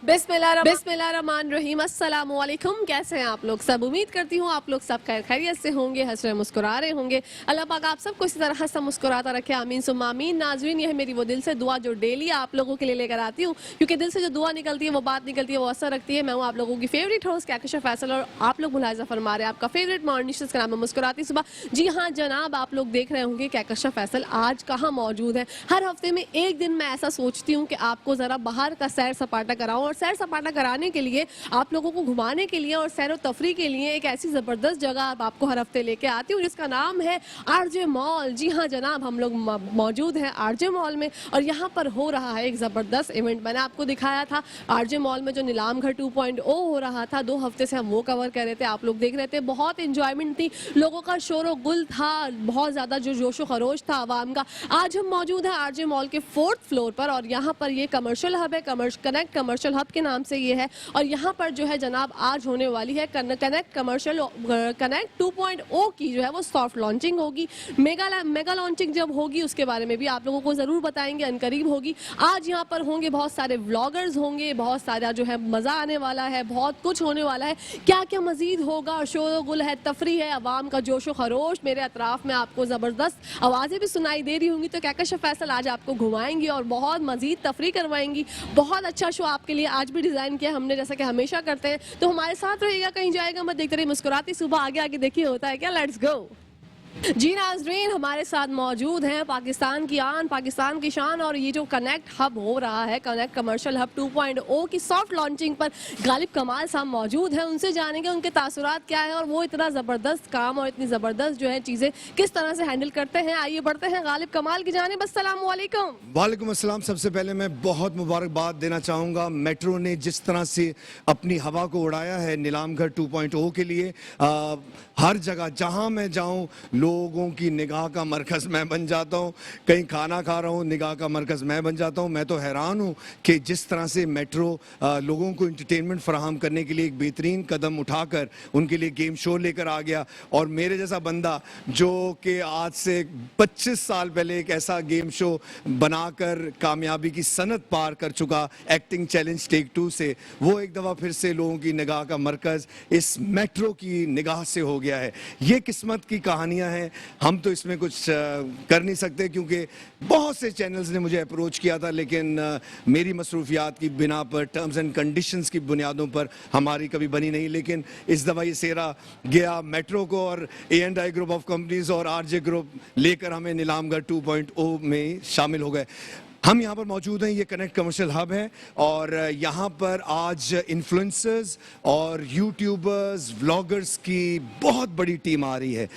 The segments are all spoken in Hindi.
बिस्मिल्लाहिर्रहमानिर्रहीम। अस्सलाम वालेकुम। कैसे हैं आप लोग सब? उम्मीद करती हूँ आप लोग सब खैरियत से होंगे, हंस रहे मुस्कुरा रहे होंगे। अल्लाह पाक आप सबको इसी तरह हंसता मुस्कुराता रखे, आमीन सुम्मा आमीन। नाज़रीन, यह मेरी वो दिल से दुआ जो डेली आप लोगों के लिए लेकर आती हूँ, क्योंकि दिल से जो दुआ निकलती है, वो बात निकलती है, वो असर रखती है। मैं हूँ आप लोगों की फेवरेट होस्ट कहकशा फैसल, और आप लोग मुलाहिज़ा फरमा रहे हैं आपका फेवरेट मॉर्निंग का नाम है मुस्कुराती सुबह। जी हाँ जनाब, आप लोग देख रहे होंगे कहकशा फैसल आज कहाँ मौजूद है। हर हफ्ते में एक दिन मैं ऐसा सोचती हूँ कि आपको ज़रा बाहर का सैर सपाटा कराऊँ, और सैर सपाटा कराने के लिए, आप लोगों को घुमाने के लिए और सैर व तफरी के लिए एक ऐसी ज़बरदस्त जगह आपको हर हफ्ते लेके आती हूँ, जिसका नाम है आरजे मॉल। जी हाँ जनाब, हम लोग मौजूद हैं आरजे मॉल में, और यहाँ पर हो रहा है एक ज़बरदस्त इवेंट। मैंने आपको दिखाया था आरजे मॉल में जो नीलाम घर 2.0 हो रहा था, 2 हफ्ते से हम वो कवर कर रहे थे, आप लोग देख रहे थे। बहुत इंजॉयमेंट थी, लोगों का शोर गुल था, बहुत ज़्यादा जो जोशो खरोश था आवाम का। आज हम मौजूद हैं आरजे मॉल के 4th फ्लोर पर, और यहाँ पर ये कमर्शियल हब है, कनेक्ट कमर्शियल हब के नाम से ये है। और यहाँ पर जो है जनाब आज होने वाली है कनेक्ट 2.0 की जो है वो सॉफ्ट लॉन्चिंग होगी। मेगा लॉन्चिंग जब होगी उसके बारे में भी आप लोगों को ज़रूर बताएंगे, अनकरीब होगी। आज यहाँ पर होंगे बहुत सारे व्लॉगर्स होंगे, बहुत सारा जो है मज़ा आने वाला है, बहुत कुछ होने वाला है। क्या क्या मज़ीद होगा? शोर गुल है, तफरी है, अवाम का जोशो खरोश। मेरे अतराफ़ में आपको ज़बरदस्त आवाज़ें भी सुनाई दे रही होंगी, तो कहकशा फैसल आज आपको घुमाएंगी और बहुत मज़ीद तफरी करवाएंगी। बहुत अच्छा शो आपके लिए आज भी डिज़ाइन किया हमने, जैसा कि हमेशा करते हैं। तो हमारे साथ रहिएगा, कहीं जाएगा मत, देखते रहिए मुस्कुराती सुबह। आगे आगे देखिए होता है क्या। Let's go. जी नाज़रीन, हमारे साथ मौजूद हैं पाकिस्तान की आन, पाकिस्तान की शान, और ये जो कनेक्ट हब हो रहा है, कनेक्ट कमर्शियल हब 2.0 की सॉफ्ट लॉन्चिंग पर गालिब कमाल साहब मौजूद हैं। उनसे जानेंगे उनके तासुरात क्या है, और वो इतना ज़बरदस्त काम और इतनी ज़बरदस्त जो है चीज़ें किस तरह से हैंडल करते हैं। आइए बढ़ते हैं गालिब कमाल की जानिब। अस्सलाम वालेकुम। वालेकुम अस्सलाम। सबसे पहले मैं बहुत मुबारकबाद देना चाहूँगा मेट्रो ने जिस तरह से अपनी हवा को उड़ाया है नीलाम घर 2.0 के लिए। हर जगह जहाँ मैं जाऊँ लोगों की निगाह का मरकज़ मैं बन जाता हूँ। कहीं खाना खा रहा हूँ, निगाह का मरकज़ मैं बन जाता हूँ। मैं तो हैरान हूँ कि जिस तरह से मेट्रो लोगों को इंटरटेनमेंट फराहम करने के लिए एक बेहतरीन कदम उठाकर उनके लिए गेम शो लेकर आ गया। और मेरे जैसा बंदा जो कि आज से 25 साल पहले एक ऐसा गेम शो बनाकर कामयाबी की सनत पार कर चुका, एक्टिंग चैलेंज टेक 2 से, वो एक दफ़ा फिर से लोगों की निगाह का मरकज़ इस मेट्रो की निगाह से हो गया है। ये किस्मत की कहानियाँ हैं, हम तो इसमें कुछ कर नहीं सकते, क्योंकि बहुत से चैनल्स ने मुझे अप्रोच किया था, लेकिन मेरी मसरूफियात की बिना पर, टर्म्स एंड कंडीशंस की बुनियादों पर हमारी कभी बनी नहीं। लेकिन इस दफ़ा ये सेरा गया मेट्रो को, और A&I ग्रुप ऑफ कंपनीज और RJ ग्रुप लेकर हमें नीलाम घर 2.0 में शामिल हो गए। हम यहाँ पर मौजूद हैं, ये कनेक्ट कमर्शियल हब है, और यहाँ पर आज इन्फ्लुएंसर्स और यूट्यूबर्स, व्लॉगर्स की बहुत बड़ी टीम आ रही है।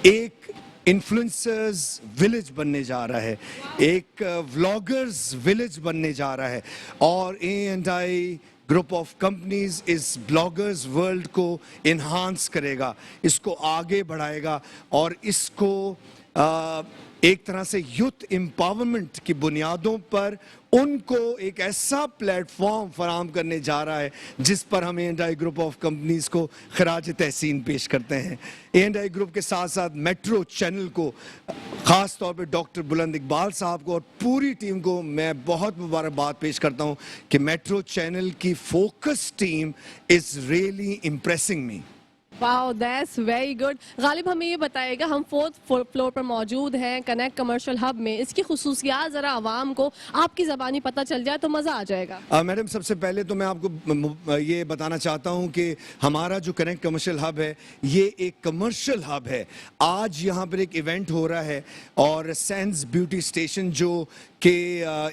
एक इन्फ्लुएंसर्स विलेज बनने जा रहा है, एक व्लॉगर्स विलेज बनने जा रहा है, और A&I ग्रुप ऑफ कंपनीज इस ब्लॉगर्स वर्ल्ड को इन्हांस करेगा, इसको आगे बढ़ाएगा, और इसको एक तरह से यूथ एम्पावरमेंट की बुनियादों पर उनको एक ऐसा प्लेटफॉर्म फराहम करने जा रहा है जिस पर हम A&I ग्रुप ऑफ कंपनीज को खराज तहसीन पेश करते हैं। A&I ग्रुप के साथ साथ मेट्रो चैनल को, ख़ास तौर पे डॉक्टर बुलंद इकबाल साहब को और पूरी टीम को मैं बहुत मुबारकबाद पेश करता हूं कि मेट्रो चैनल की focus team is really impressing me. Wow, that's very good. Ghalib हमें ये बताइएगा, हम 4th फ्लोर पर मौजूद हैं कनेक्ट कमर्शियल हब में, इसकी खुसूसियात ज़रा आवाम को आपकी ज़बानी पता चल जाए तो मज़ा आ जाएगा। मैडम, सबसे पहले तो मैं आपको ये बताना चाहता हूँ कि हमारा जो कनेक्ट कमर्शियल हब है ये एक कमर्शियल हब है। आज यहाँ पर एक इवेंट हो रहा है, और सेंस ब्यूटी स्टेशन जो कि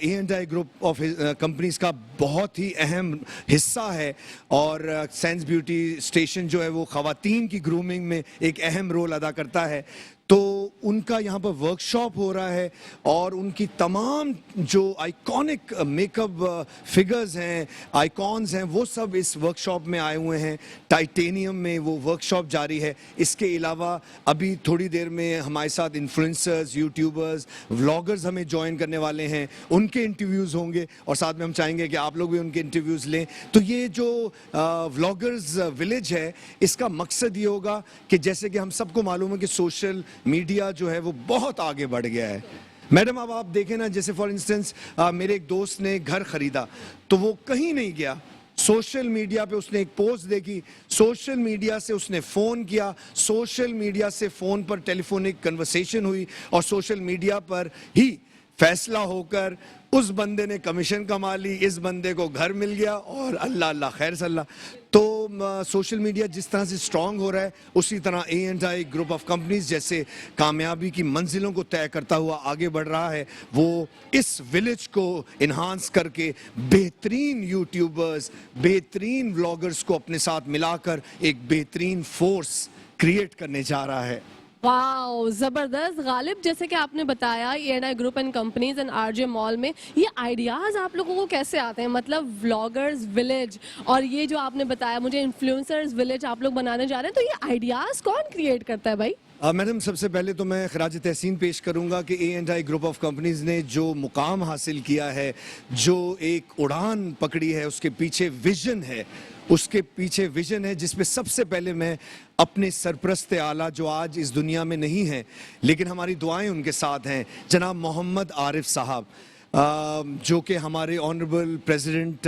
A&I ग्रुप ऑफ कंपनीज का बहुत ही अहम हिस्सा है, और सेंस ब्यूटी स्टेशन जो है वो ख़वातीन की ग्रूमिंग में एक अहम रोल अदा करता है। तो उनका यहाँ पर वर्कशॉप हो रहा है, और उनकी तमाम जो आइकॉनिक मेकअप फिगर्स हैं, आइकॉन्स हैं, वो सब इस वर्कशॉप में आए हुए हैं। टाइटेनियम में वो वर्कशॉप जारी है। इसके अलावा अभी थोड़ी देर में हमारे साथ इन्फ्लुएंसर्स, यूट्यूबर्स, व्लॉगर्स हमें ज्वाइन करने वाले हैं, उनके इंटरव्यूज़ होंगे, और साथ में हम चाहेंगे कि आप लोग भी उनके इंटरव्यूज़ लें। तो ये जो व्लॉगर्स विलेज है, इसका मकसद ये होगा कि जैसे कि हम सबको मालूम है कि सोशल मीडिया जो है वो बहुत आगे बढ़ गया है, मैडम अब आप देखें ना, जैसे फॉर इंस्टेंस मेरे एक दोस्त ने घर खरीदा तो वो कहीं नहीं गया, सोशल मीडिया पे उसने एक पोस्ट देखी, सोशल मीडिया से उसने फोन किया, सोशल मीडिया से फोन पर टेलीफोनिक कन्वर्सेशन हुई और सोशल मीडिया पर ही फैसला होकर उस बंदे ने कमीशन कमा ली, इस बंदे को घर मिल गया और अल्लाह अल्लाह खैर सल्ला। तो सोशल मीडिया जिस तरह से स्ट्रांग हो रहा है उसी तरह A&I ग्रुप ऑफ कंपनीज जैसे कामयाबी की मंजिलों को तय करता हुआ आगे बढ़ रहा है। वो इस विलेज को इन्हांस करके बेहतरीन यूट्यूबर्स, बेहतरीन व्लॉगर्स को अपने साथ मिलाकर एक बेहतरीन फोर्स क्रिएट करने जा रहा है। वाओ, जबरदस्त। गालिब, जैसे कि आपने बताया A&I group and companies and RJ mall में ये आइडियाज आप लोगों को कैसे आते हैं? मतलब व्लॉगर्स विलेज और ये जो आपने बताया मुझे इन्फ्लुएंसर्स विलेज आप लोग बनाने जा रहे हैं, तो ये आइडियाज कौन क्रिएट करता है भाई? मैडम सबसे पहले तो मैं खराज तहसीन पेश करूंगा कि A&I ग्रुप ऑफ कंपनीज ने जो मुकाम हासिल किया है, जो एक उड़ान पकड़ी है, उसके पीछे विजन है, उसके पीछे विजन है जिसमें सबसे पहले मैं अपने सरप्रस्त आला जो आज इस दुनिया में नहीं है लेकिन हमारी दुआएं उनके साथ हैं, जनाब मोहम्मद आरिफ साहब, जो कि हमारे ऑनरेबल प्रेसिडेंट,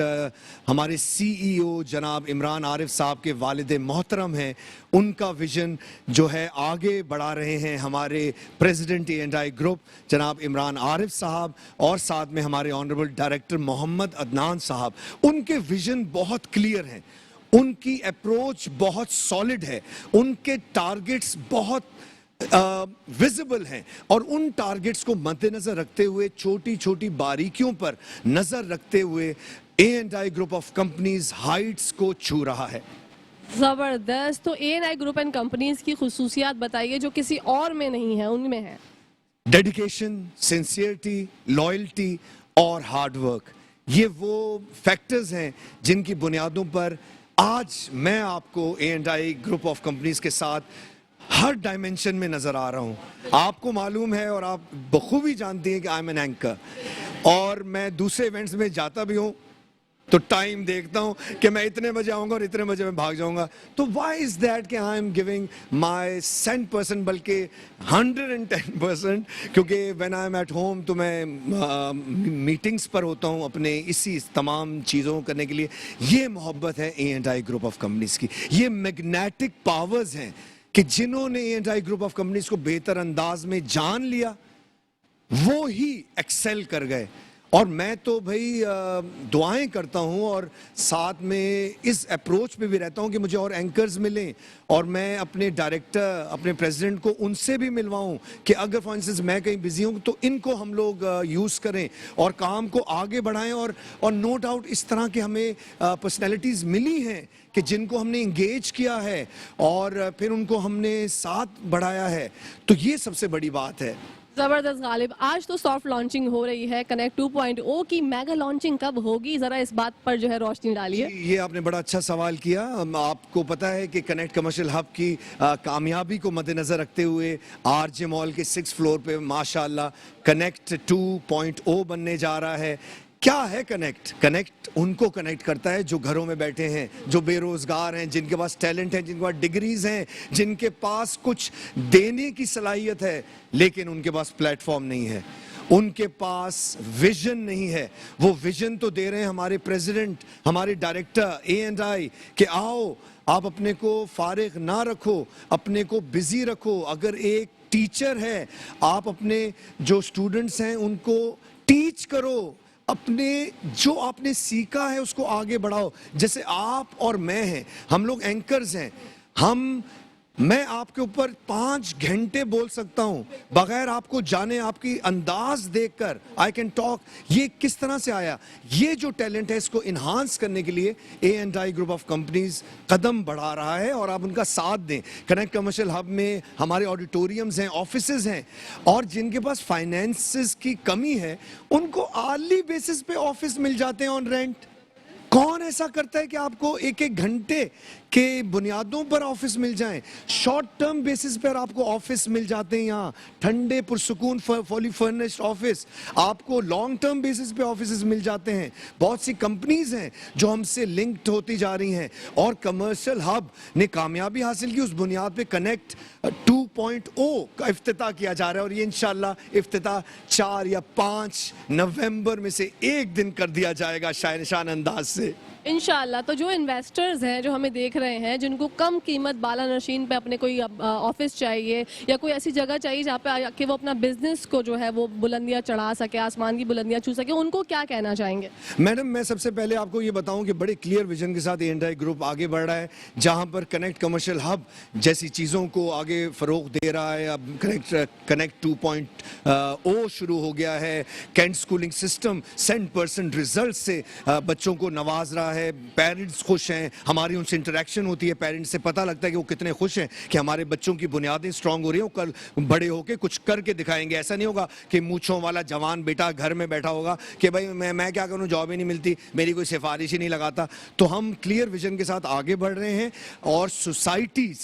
हमारे CEO जनाब इमरान आरिफ साहब के वालिद मोहतरम हैं। उनका विजन जो है आगे बढ़ा रहे हैं हमारे प्रेसिडेंट A&I ग्रुप जनाब इमरान आरिफ साहब और साथ में हमारे ऑनरेबल डायरेक्टर मोहम्मद अदनान साहब। उनके विजन बहुत क्लियर हैं, उनकी अप्रोच बहुत सॉलिड है, उनके टारगेट्स बहुत विजिबल हैं और उन टारगेट्स को मद्देनजर रखते हुए, छोटी छोटी बारीकियों पर नजर रखते हुए A&I group of companies Heights को छू रहा है। जबरदस्त। तो A&I ग्रुप एंड कंपनीज की खुसूसियात बताइए जो किसी और में नहीं है, उनमें है। डेडिकेशन, सिंसियरिटी, लॉयल्टी और हार्ड वर्क, ये वो फैक्टर्स हैं जिनकी बुनियादों पर आज मैं आपको A&I ग्रुप ऑफ कंपनीज के साथ हर डायमेंशन में नजर आ रहा हूं। आपको मालूम है और आप बखूबी जानती हैं कि आई एम एन एंकर और मैं दूसरे इवेंट्स में जाता भी हूं तो टाइम देखता हूं कि मैं इतने बजे आऊंगा और इतने बजे मैं भाग जाऊंगा। तो व्हाई इज दैट कि आई एम गिविंग माय 100%, बल्कि 110%, क्योंकि when I am at home तो मैं मीटिंग्स पर होता हूं अपने इसी तमाम चीज़ों को करने के लिए। ये मोहब्बत है A&I ग्रुप ऑफ कंपनीज की, ये मैग्नेटिक पावर्स हैं कि जिन्होंने A&I ग्रुप ऑफ कंपनीज को बेहतर अंदाज में जान लिया वो ही एक्सेल कर गए। और मैं तो भाई दुआएं करता हूं और साथ में इस अप्रोच पे भी रहता हूं कि मुझे और एंकर्स मिलें और मैं अपने डायरेक्टर, अपने प्रेसिडेंट को उनसे भी मिलवाऊं कि अगर फॉर इंस्टेंस मैं कहीं बिजी हूं तो इनको हम लोग यूज़ करें और काम को आगे बढ़ाएं। और नो डाउट इस तरह के हमें पर्सनैलिटीज़ मिली हैं कि जिनको हमने इंगेज किया है और फिर उनको हमने साथ बढ़ाया है, तो ये सबसे बड़ी बात है। जबरदस्त गालिब, आज तो सॉफ्ट लॉन्चिंग हो रही है, कनेक्ट 2.0 की मेगा लॉन्चिंग कब होगी? जरा इस बात पर जो है रोशनी डालिए। ये आपने बड़ा अच्छा सवाल किया। आपको पता है कि कनेक्ट कमर्शियल हब की कामयाबी को मद्देनजर रखते हुए RJ मॉल के 6th फ्लोर पे माशाल्लाह कनेक्ट 2.0 बनने जा रहा है। क्या है कनेक्ट? कनेक्ट उनको कनेक्ट करता है जो घरों में बैठे हैं, जो बेरोजगार हैं, जिनके पास टैलेंट है, जिनके पास डिग्रीज हैं, जिनके पास कुछ देने की सलाहियत है लेकिन उनके पास प्लेटफॉर्म नहीं है, उनके पास विजन नहीं है। वो विजन तो दे रहे हैं हमारे प्रेसिडेंट, हमारे डायरेक्टर A&I कि आओ आप अपने को फारिग ना रखो, अपने को बिजी रखो। अगर एक टीचर है, आप अपने जो स्टूडेंट्स हैं उनको टीच करो, अपने जो आपने सीखा है उसको आगे बढ़ाओ। जैसे आप और मैं हैं, हम लोग एंकर्स हैं, मैं आपके ऊपर 5 घंटे बोल सकता हूं बगैर आपको जाने, आपकी अंदाज देखकर आई कैन टॉक। ये किस तरह से आया? ये जो टैलेंट है इसको इन्हांस करने के लिए A&I ग्रुप ऑफ कंपनीज कदम बढ़ा रहा है और आप उनका साथ दें। कनेक्ट कमर्शियल हब में हमारे ऑडिटोरियम्स हैं, ऑफिसेज हैं और जिनके पास फाइनेंसेस की कमी है उनको आर्ली बेसिस पे ऑफिस मिल जाते हैं ऑन रेंट। कौन ऐसा करता है कि आपको एक एक घंटे के बुनियादों पर ऑफिस मिल जाएं, शॉर्ट टर्म बेसिस पर आपको ऑफिस मिल जाते हैं, यहाँ ठंडे पुरसुकून फुली फर्निश्ड ऑफिस, आपको लॉन्ग टर्म बेसिस पे ऑफिस मिल जाते हैं। बहुत सी कंपनीज हैं जो हमसे लिंक्ड होती जा रही हैं और कमर्शियल हब ने कामयाबी हासिल की। उस बुनियाद पे कनेक्ट 2.0 का इफ्तिताह किया जा रहा है और ये इंशाल्लाह इफ्तिताह 4 या 5 नवंबर में से एक दिन कर दिया जाएगा शान अंदाज से इंशाल्लाह। तो जो इन्वेस्टर्स हैं जो हमें देख रहे हैं, जिनको कम कीमत बाला नशीन पे अपने कोई ऑफिस चाहिए या कोई ऐसी जगह चाहिए जहाँ पे कि वो अपना बिजनेस को जो है वो बुलंदियाँ चढ़ा सके, आसमान की बुलंदियाँ छू सके, उनको क्या कहना चाहेंगे? मैडम, मैं सबसे पहले आपको ये बताऊं कि बड़े क्लियर विजन के साथ A&I ग्रुप आगे बढ़ रहा है, जहां पर कनेक्ट कमर्शियल हब जैसी चीज़ों को आगे फ़रोग दे रहा है। अब कनेक्ट 2.0 शुरू हो गया है। कैंट स्कूलिंग सिस्टम 100% रिजल्ट से बच्चों को नवाज रहा है। पेरेंट्स खुश हैं, हमारी उनसे इंटरेक्शन होती है, पेरेंट्स से पता लगता है कि वो कितने खुश हैं कि हमारे बच्चों की बुनियादें स्ट्रांग हो रही हैं, कल बड़े होके कुछ करके दिखाएंगे। ऐसा नहीं होगा कि मूंछों वाला जवान बेटा घर में बैठा होगा कि भाई मैं क्या करूं, जॉब ही नहीं मिलती, मेरी कोई सिफारिश ही नहीं लगाता। तो हम क्लियर विजन के साथ आगे बढ़ रहे हैं और सोसाइटीज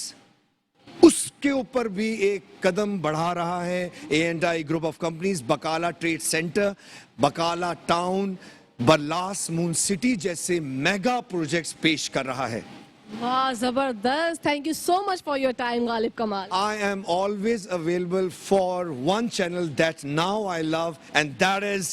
उसके ऊपर भी एक कदम बढ़ा रहा है। A&I group of companies Bakala trade centre, Bakala town, Barlas moon city जैसे मेगा प्रोजेक्ट्स पेश कर रहा है। वाह, जबरदस्त। Thank you so much for your time Ghalib Kamal. I am always available for one channel that now I love, and that is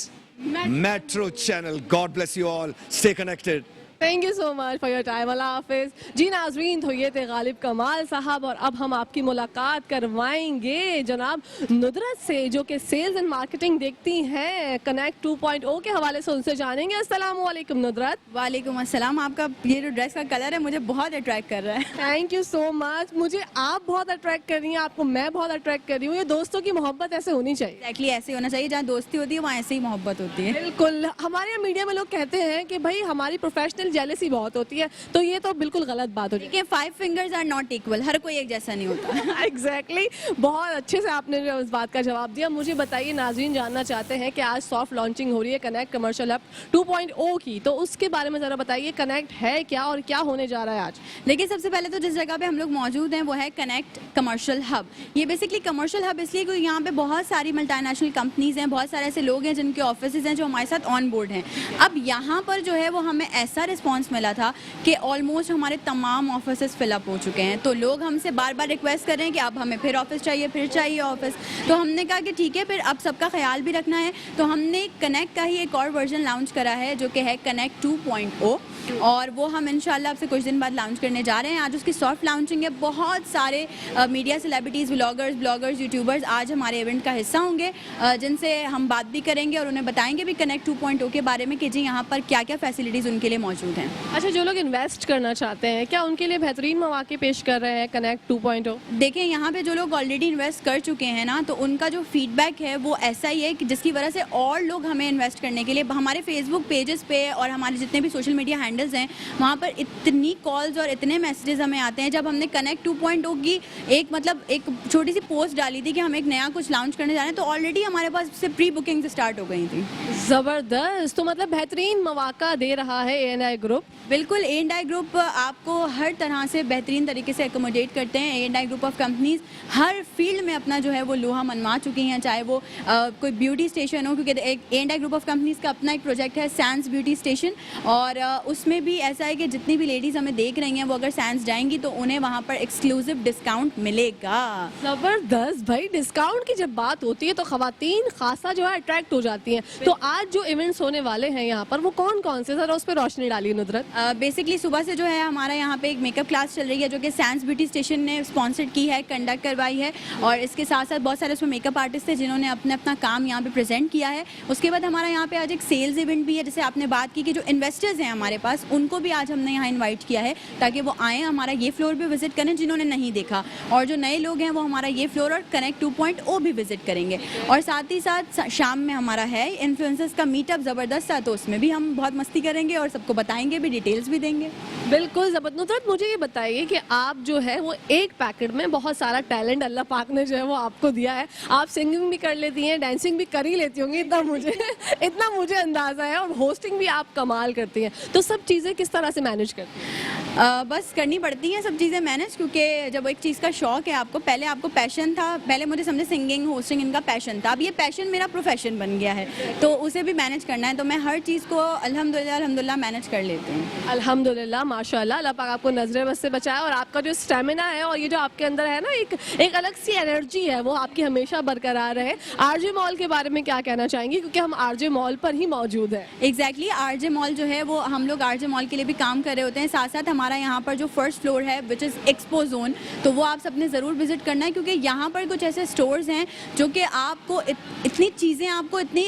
Metro Channel. God bless you all. Stay connected. Thank you so much for your time. अल्लाह हाफिज। जी नाज़रीन, तो ये थे गालिब कमाल साहब और अब हम आपकी मुलाकात करवाएंगे जनाब नुदरत से, जो कि सेल्स एंड मार्केटिंग देखती हैं कनेक्ट 2.0 के हवाले से उनसे जानेंगे। अस्सलाम वालेकुम नुदरत। वालेकुम अस्सलाम। आपका ये जो ड्रेस का कलर है मुझे बहुत अट्रैक्ट कर रहा है। Thank you so much. मुझे आप बहुत अट्रैक्ट कर रही हैं, आपको मैं बहुत अट्रैक्ट कर रही हूँ। ये दोस्तों की मोहब्बत ऐसे होनी चाहिए। एक्चुअली ऐसे होना चाहिए, जहाँ दोस्ती होती है वहाँ ऐसे ही मोहब्बत होती है। बिल्कुल। हमारे यहाँ मीडिया में लोग कहते हैं कि भाई हमारी प्रोफेशनल जेलसी बहुत होती है, तो ये तो बिल्कुल गलत बात होती है। देखिए, 5 फिंगर्स आर नॉट इक्वल, हर कोई एक जैसा नहीं होता। एग्जैक्टली बहुत अच्छे से आपने जो इस बात का जवाब दिया। मुझे बताइए, नाज़रीन जानना चाहते हैं कि आज सॉफ्ट लॉन्चिंग हो रही है कनेक्ट कमर्शियल हब 2.0 की, तो उसके बारे में ज़रा बताइए, कनेक्ट है क्या और क्या होने जा रहा है आज? देखिए, सबसे पहले तो जिस जगह पे हम लोग मौजूद हैं वो है कनेक्ट कमर्शियल हब। ये बेसिकली कमर्शियल हब इसलिए क्योंकि यहाँ पे बहुत सारी मल्टीनेशनल कंपनीज हैं, बहुत सारे ऐसे लोग हैं जिनके ऑफिस हैं जो हमारे साथ ऑन बोर्ड हैं। अब यहाँ पर जो है वो हमें ऐसा रिस्पॉन्स मिला था कि ऑलमोस्ट हमारे तमाम ऑफिस फिलअप हो चुके हैं। तो लोग हमसे बार बार रिक्वेस्ट कर रहे हैं कि अब हमें फिर ऑफिस चाहिए, फिर चाहिए ऑफिस। तो हमने कहा कि ठीक है, फिर अब सबका ख्याल भी रखना है, तो हमने कनेक्ट का ही एक और वर्जन लॉन्च करा है जो कि है कनेक्ट 2.0, और वो हम इंशाल्लाह आपसे कुछ दिन बाद लॉन्च करने जा रहे हैं। आज उसकी सॉफ्ट लॉन्चिंग है। बहुत सारे मीडिया सेलिब्रिटीज़, ब्लॉगर्स, यूट्यूबर्स आज हमारे इवेंट का हिस्सा होंगे, जिनसे हम बात भी करेंगे और उन्हें बताएंगे भी कनेक्ट 2.0 के बारे में कि जी यहाँ पर क्या क्या फैसिलिटीज़ उनके लिए मौजूद हैं। अच्छा, जो लोग इन्वेस्ट करना चाहते हैं, क्या उनके लिए बेहतरीन मौके पेश कर रहे हैं कनेक्ट 2.0? देखिए, यहाँ पे जो लोग ऑलरेडी इन्वेस्ट कर चुके हैं ना, तो उनका जो फीडबैक है वो ऐसा ही है कि जिसकी वजह से और लोग हमें इन्वेस्ट करने के लिए हमारे फेसबुक पेजेस पे और हमारे जितने भी सोशल मीडिया हैंडल्स हैं वहाँ पर इतनी कॉल्स और इतने मैसेजेस हमें आते हैं। जब हमने कनेक्ट 2.0 की एक छोटी सी पोस्ट डाली थी कि हम एक नया कुछ लॉन्च करने जा रहे हैं, तो ऑलरेडी हमारे पास से प्री बुकिंग स्टार्ट हो गई थी। ज़बरदस्त। तो मतलब बेहतरीन मौका दे रहा है A&I ग्रुप। बिल्कुल, A&I ग्रुप आपको हर तरह से बेहतरीन तरीके से एकोमोडेट करते हैं। A&I group of companies her field में अपना जो है वो लोहा मनवा चुकी हैं, चाहे वो कोई ब्यूटी स्टेशन हो, क्योंकि एक A&I ग्रुप ऑफ कंपनीज का अपना एक प्रोजेक्ट है सैंस ब्यूटी स्टेशन, और उसमें भी ऐसा है कि जितनी भी लेडीज़ हमें देख रही हैं वो अगर सैंस जाएंगी तो उन्हें वहाँ पर एक्सक्लूसिव डिस्काउंट मिलेगा। ज़बरदस्त भाई। डिस्काउंट की जब बात होती है तो ख़वातीन खासा जो है अट्रैक्ट हो जाती हैं। तो आज जो इवेंट्स होने वाले हैं यहाँ पर वो कौन कौन से, ज़रा उस पर रोशनी डालिए नुदरत। बेसिकली सुबह से जो है हमारा यहाँ पे एक मेकअप क्लास चल रही है जो कि सैंस ब्यूटी स्टेशन ने स्पॉन्सर्ड की है, कंडक्ट करवाई है, और इसके साथ साथ बहुत सारे उसमें मेकअप आर्टिस्ट थे जिन्होंने अपना काम यहाँ पे प्रेजेंट किया है। उसके बाद हमारा यहाँ पे आज एक सेल्स इवेंट भी है, जैसे आपने बात की कि जो इन्वेस्टर्स हैं हमारे पास उनको भी आज हमने यहाँ इन्वाइट किया है ताकि वो आएँ, हमारा ये फ्लोर भी विजिट करें जिन्होंने नहीं देखा, और जो नए लोग हैं वो हमारा ये फ्लोर और कनेक्ट 2.0 भी विजिट करेंगे। और साथ ही साथ शाम में हमारा है इन्फ्लुएंसर्स का मीटअप ज़बरदस्त था, तो उसमें भी हम बहुत मस्ती करेंगे और सबको बताएंगे भी, डिटेल्स भी देंगे। बिल्कुल ज़बरदस्त। नुसरत, मुझे ये बताइए कि आप जो है वो एक पैकेट में बहुत सारा टैलेंट अल्लाह पाक ने जो है वो आपको दिया है। आप सिंगिंग भी कर लेती हैं, डांसिंग भी कर ही लेती होंगी, इतना मुझे अंदाज़ा है, और होस्टिंग भी आप कमाल करती हैं। तो सब चीज़ें किस तरह से मैनेज करती हैं? बस करनी पड़ती हैं सब चीज़ें मैनेज, क्योंकि जब एक चीज़ का शौक है आपको, पहले आपको पैशन था, पहले मुझे समझे सिंगिंग होस्टिंग इनका पैशन था, अब ये पैशन मेरा प्रोफेशन बन गया है, तो उसे भी मैनेज करना है, तो मैं हर चीज़ को अल्हम्दुलिल्लाह मैनेज कर लेती हूँ। अल्हम्दुलिल्लाह, माशाल्लाह, अल्लाह पाक आपको नजरे बस से बचाए, और आपका जो स्टेमिना है और ये जो आपके अंदर है ना, एक अलग सी एनर्जी है, वो आपकी हमेशा बरकरार रहे। आरजे मॉल के बारे में क्या कहना चाहेंगी, क्योंकि हम आरजे मॉल पर ही मौजूद है। एग्जैक्टली, आरजे मॉल जो है वो हम लोग आरजे मॉल के लिए भी काम कर रहे होते हैं, साथ साथ हमारा यहाँ पर जो फर्स्ट फ्लोर है विच इज़ एक्सपो जोन, तो वो आप सबने ज़रूर विजिट करना है, क्योंकि यहाँ पर कुछ ऐसे स्टोर्स हैं जो कि आपको इतनी चीज़ें, आपको इतनी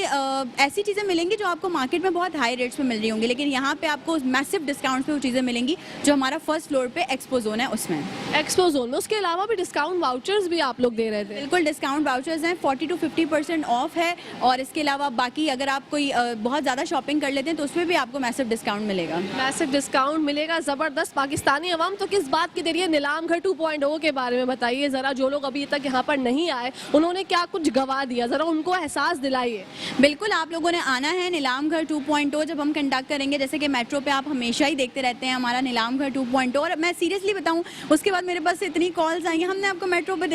ऐसी चीज़ें मिलेंगी जो आपको मार्केट में बहुत हाई रेट्स पे मिल रही होंगी, लेकिन यहाँ पे आपको मैसिव डिस्काउंट पे वो चीज़ें मिलेंगी जो हमारा फर्स्ट फ्लोर पे एक्सपो जोन है उसमें। एक्सपो जोन में उसके अलावा भी डिस्काउंट वाउचर्स भी आप लोग दे रहे थे? बिल्कुल, डिस्काउंट वाउचर्स हैं, 40 to 50% ऑफ है, और इसके अलावा बाकी अगर आप कोई बहुत ज़्यादा शॉपिंग कर लेते हैं तो उसमें भी आपको मैसिव डिस्काउंट मिलेगा। मैसिव डिस्काउंट मिलेगा, ज़बरदस्त। पाकिस्तानी अवाम तो किस बात की दे रही है? नीलाम घर 2.0 के बारे में बताइए ज़रा, जो लोग अभी तक यहाँ पर नहीं आए उन्होंने क्या कुछ गवा दिया, ज़रा उनको एहसास दिलाइए। बिल्कुल, आप लोगों ने आना है। नीलाम घर 2.0 जब हम कंडक्ट करेंगे, जैसे कि मेट्रो पे आप हमेशा ही देखते रहते हैं हमारा नीलाम घर 2.0, और मैं सीरियसली बताऊं, उसके बाद मेरे पास इतनी कॉल्स आई, हमने आपको मेट्रो पे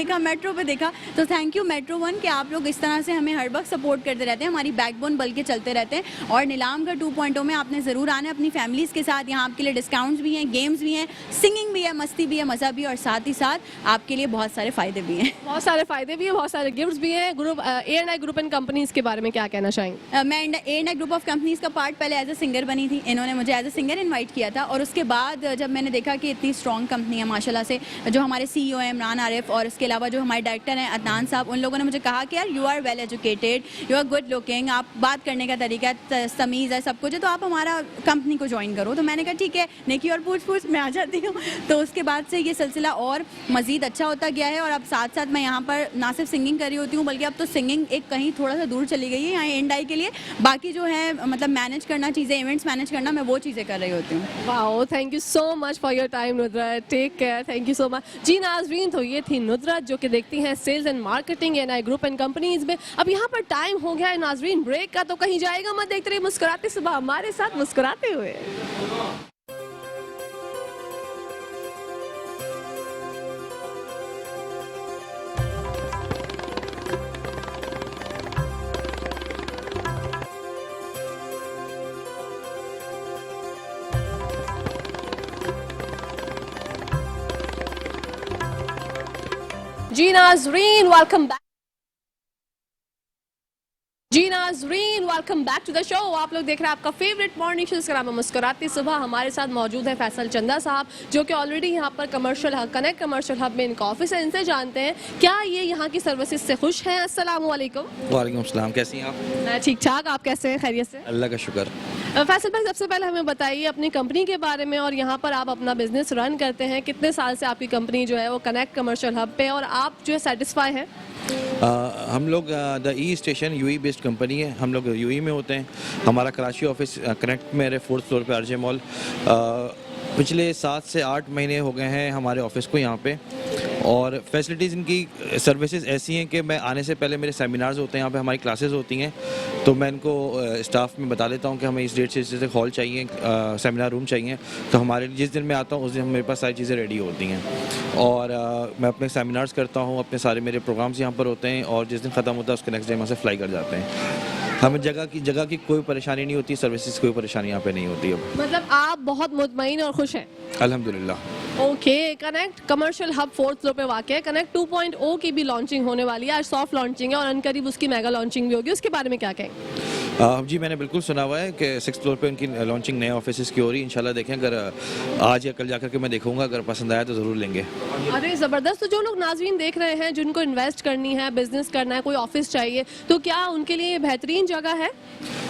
देखा, तो थैंक यू मेट्रो वन कि आप लोग इस तरह से हमें हर वक्त सपोर्ट करते रहते हैं, हमारी बैकबोन बल के चलते रहते हैं। और नीलाम घर 2.0 में आपने ज़रूर आना है अपनी फैमिलीज़ के साथ। यहाँ आपके लिए डिस्काउंट्स भी हैं, गेम्स भी हैं, सिंगिंग भी है, मस्ती भी है, मज़ा भी है, और साथ ही साथ आपके लिए बहुत सारे फ़ायदे भी हैं। बहुत सारे फ़ायदे भी हैं, बहुत सारे गिफ्ट्स भी हैं। Group A&I group and companies के बारे में क्या कहना चाहेंगे? मैं A&I ग्रुप ऑफ कंपनीज़ का पार्ट पहले एज ए सिंगर बनी थी, इन्होंने मुझे एज ए सिंगर इनवाइट किया था, और उसके बाद जब मैंने देखा कि इतनी स्ट्रॉन्ग कंपनी है माशाल्लाह से, जो हमारे CEO हैं इमरान आरिफ, और इसके अलावा जो हमारे डायरेक्टर हैं अदनान साहब, उन लोगों ने मुझे कहा कि यार you are well educated, you are good looking, आप बात करने का तरीका तमीज़ है, सब कुछ है, तो आप हमारा कंपनी को ज्वाइन करो। तो मैंने कहा ठीक है, नेकी और पूछ मैं आ जाती हूँ। तो उसके बाद से ये सिलसिला और मज़ीद अच्छा होता गया है, और अब साथ साथ मैं यहाँ पर ना सिर्फ सिंगिंग कर रही होती हूँ, बल्कि अब तो सिंगिंग एक कहीं थोड़ा सा दूर चली गई है, यहाँ A&I के लिए बाकी जो है मतलब मैनेज करना चीज़ें, इवेंट्स मैनेज करना, मैं वो चीज़ें कर रही होती हूँ। Wow, thank you so much for your time Nusrat, take care, thank you so much. जी नाज़रीन, तो ये थी नुसरत जो कि देखती हैं sales and marketing A&I group and companies में। अब यहाँ पर टाइम हो गया है नाज़रीन ब्रेक का, तो कहीं जाएगा मत, देखते रहिए मुस्कुराते सुबह हमारे साथ मुस्कुराते हुए। जी नाज़रीन, वेलकम बैक। जी नाज़रीन, welcome back to the show. आप लोग देख रहे हैं आपका फेवरेट मॉर्निंग शो, इसका नाम है मुस्कुराती सुबह। हमारे साथ मौजूद है फैसल चंदा साहब, जो कि ऑलरेडी यहाँ पर commercial hub, connect commercial hub में इनका ऑफिस है। इनसे जानते हैं क्या ये यहाँ की सर्विसेज से खुश हैं। अस्सलाम वालेकुम। वालेकुम अस्सलाम, कैसी हैं आप? मैं ठीक ठाक, आप कैसे हैं? खैरियत से? अल्लाह का शुक्र। फैसल भाई, सबसे पहले हमें बताइए अपनी कंपनी के बारे में, और यहाँ पर आप अपना बिजनेस रन करते हैं, कितने साल से आपकी कंपनी जो है वो कनेक्ट कमर्शियल हब पे, और आप जो है सेटिस्फाई हैं? हम लोग the e station UE based company है, हम लोग यूई में होते हैं। हमारा कराची ऑफिस कनेक्ट में है, 4th फ्लोर पे आरजे मॉल। पिछले 7 से 8 महीने हो गए हैं हमारे ऑफिस को यहाँ पे, और फैसिलिटीज़ इनकी सर्विसेज ऐसी हैं कि मैं आने से पहले मेरे सेमिनार्स होते हैं, यहाँ पे हमारी क्लासेस होती हैं, तो मैं इनको स्टाफ में बता देता हूँ कि हमें इस डेट से इस जैसे हॉल चाहिए, सेमिनार रूम चाहिए, तो हमारे जिस दिन मैं आता हूँ उस दिन मेरे पास सारी चीज़ें रेडी होती हैं, और मैं अपने सेमिनार्स करता हूँ, अपने सारे मेरे प्रोग्राम्स यहाँ पर होते हैं, और जिस दिन ख़त्म होता है उसके नेक्स्ट डे वहाँ से फ्लाई कर जाते हैं। हमें जगह की कोई परेशानी नहीं होती, सर्विसेज कोई परेशानी यहाँ पे नहीं होती। अब मतलब आप बहुत मुतमईन और खुश हैं? अल्हम्दुलिल्लाह। Okay, connect commercial hub 4th floor पे वाक़ है। कनेक्ट 2.0 की भी लॉन्चिंग होने वाली है, आज सॉफ्ट लॉन्चिंग है, और अनकरीब उसकी मेगा लॉन्चिंग भी होगी, उसके बारे में क्या कहेंगे? जी, मैंने बिल्कुल सुना हुआ है कि 6th फ्लोर पे उनकी लॉन्चिंग नए ऑफिस की हो रही है। इंशाल्लाह देखें, अगर आज या कल जाकर के मैं देखूंगा, अगर पसंद आया तो ज़रूर लेंगे। अरे ज़बरदस्त। तो जो लोग नाज़रीन देख रहे हैं जिनको इन्वेस्ट करनी है, बिजनेस करना है, कोई ऑफिस चाहिए, तो क्या उनके लिए ये बेहतरीन जगह है?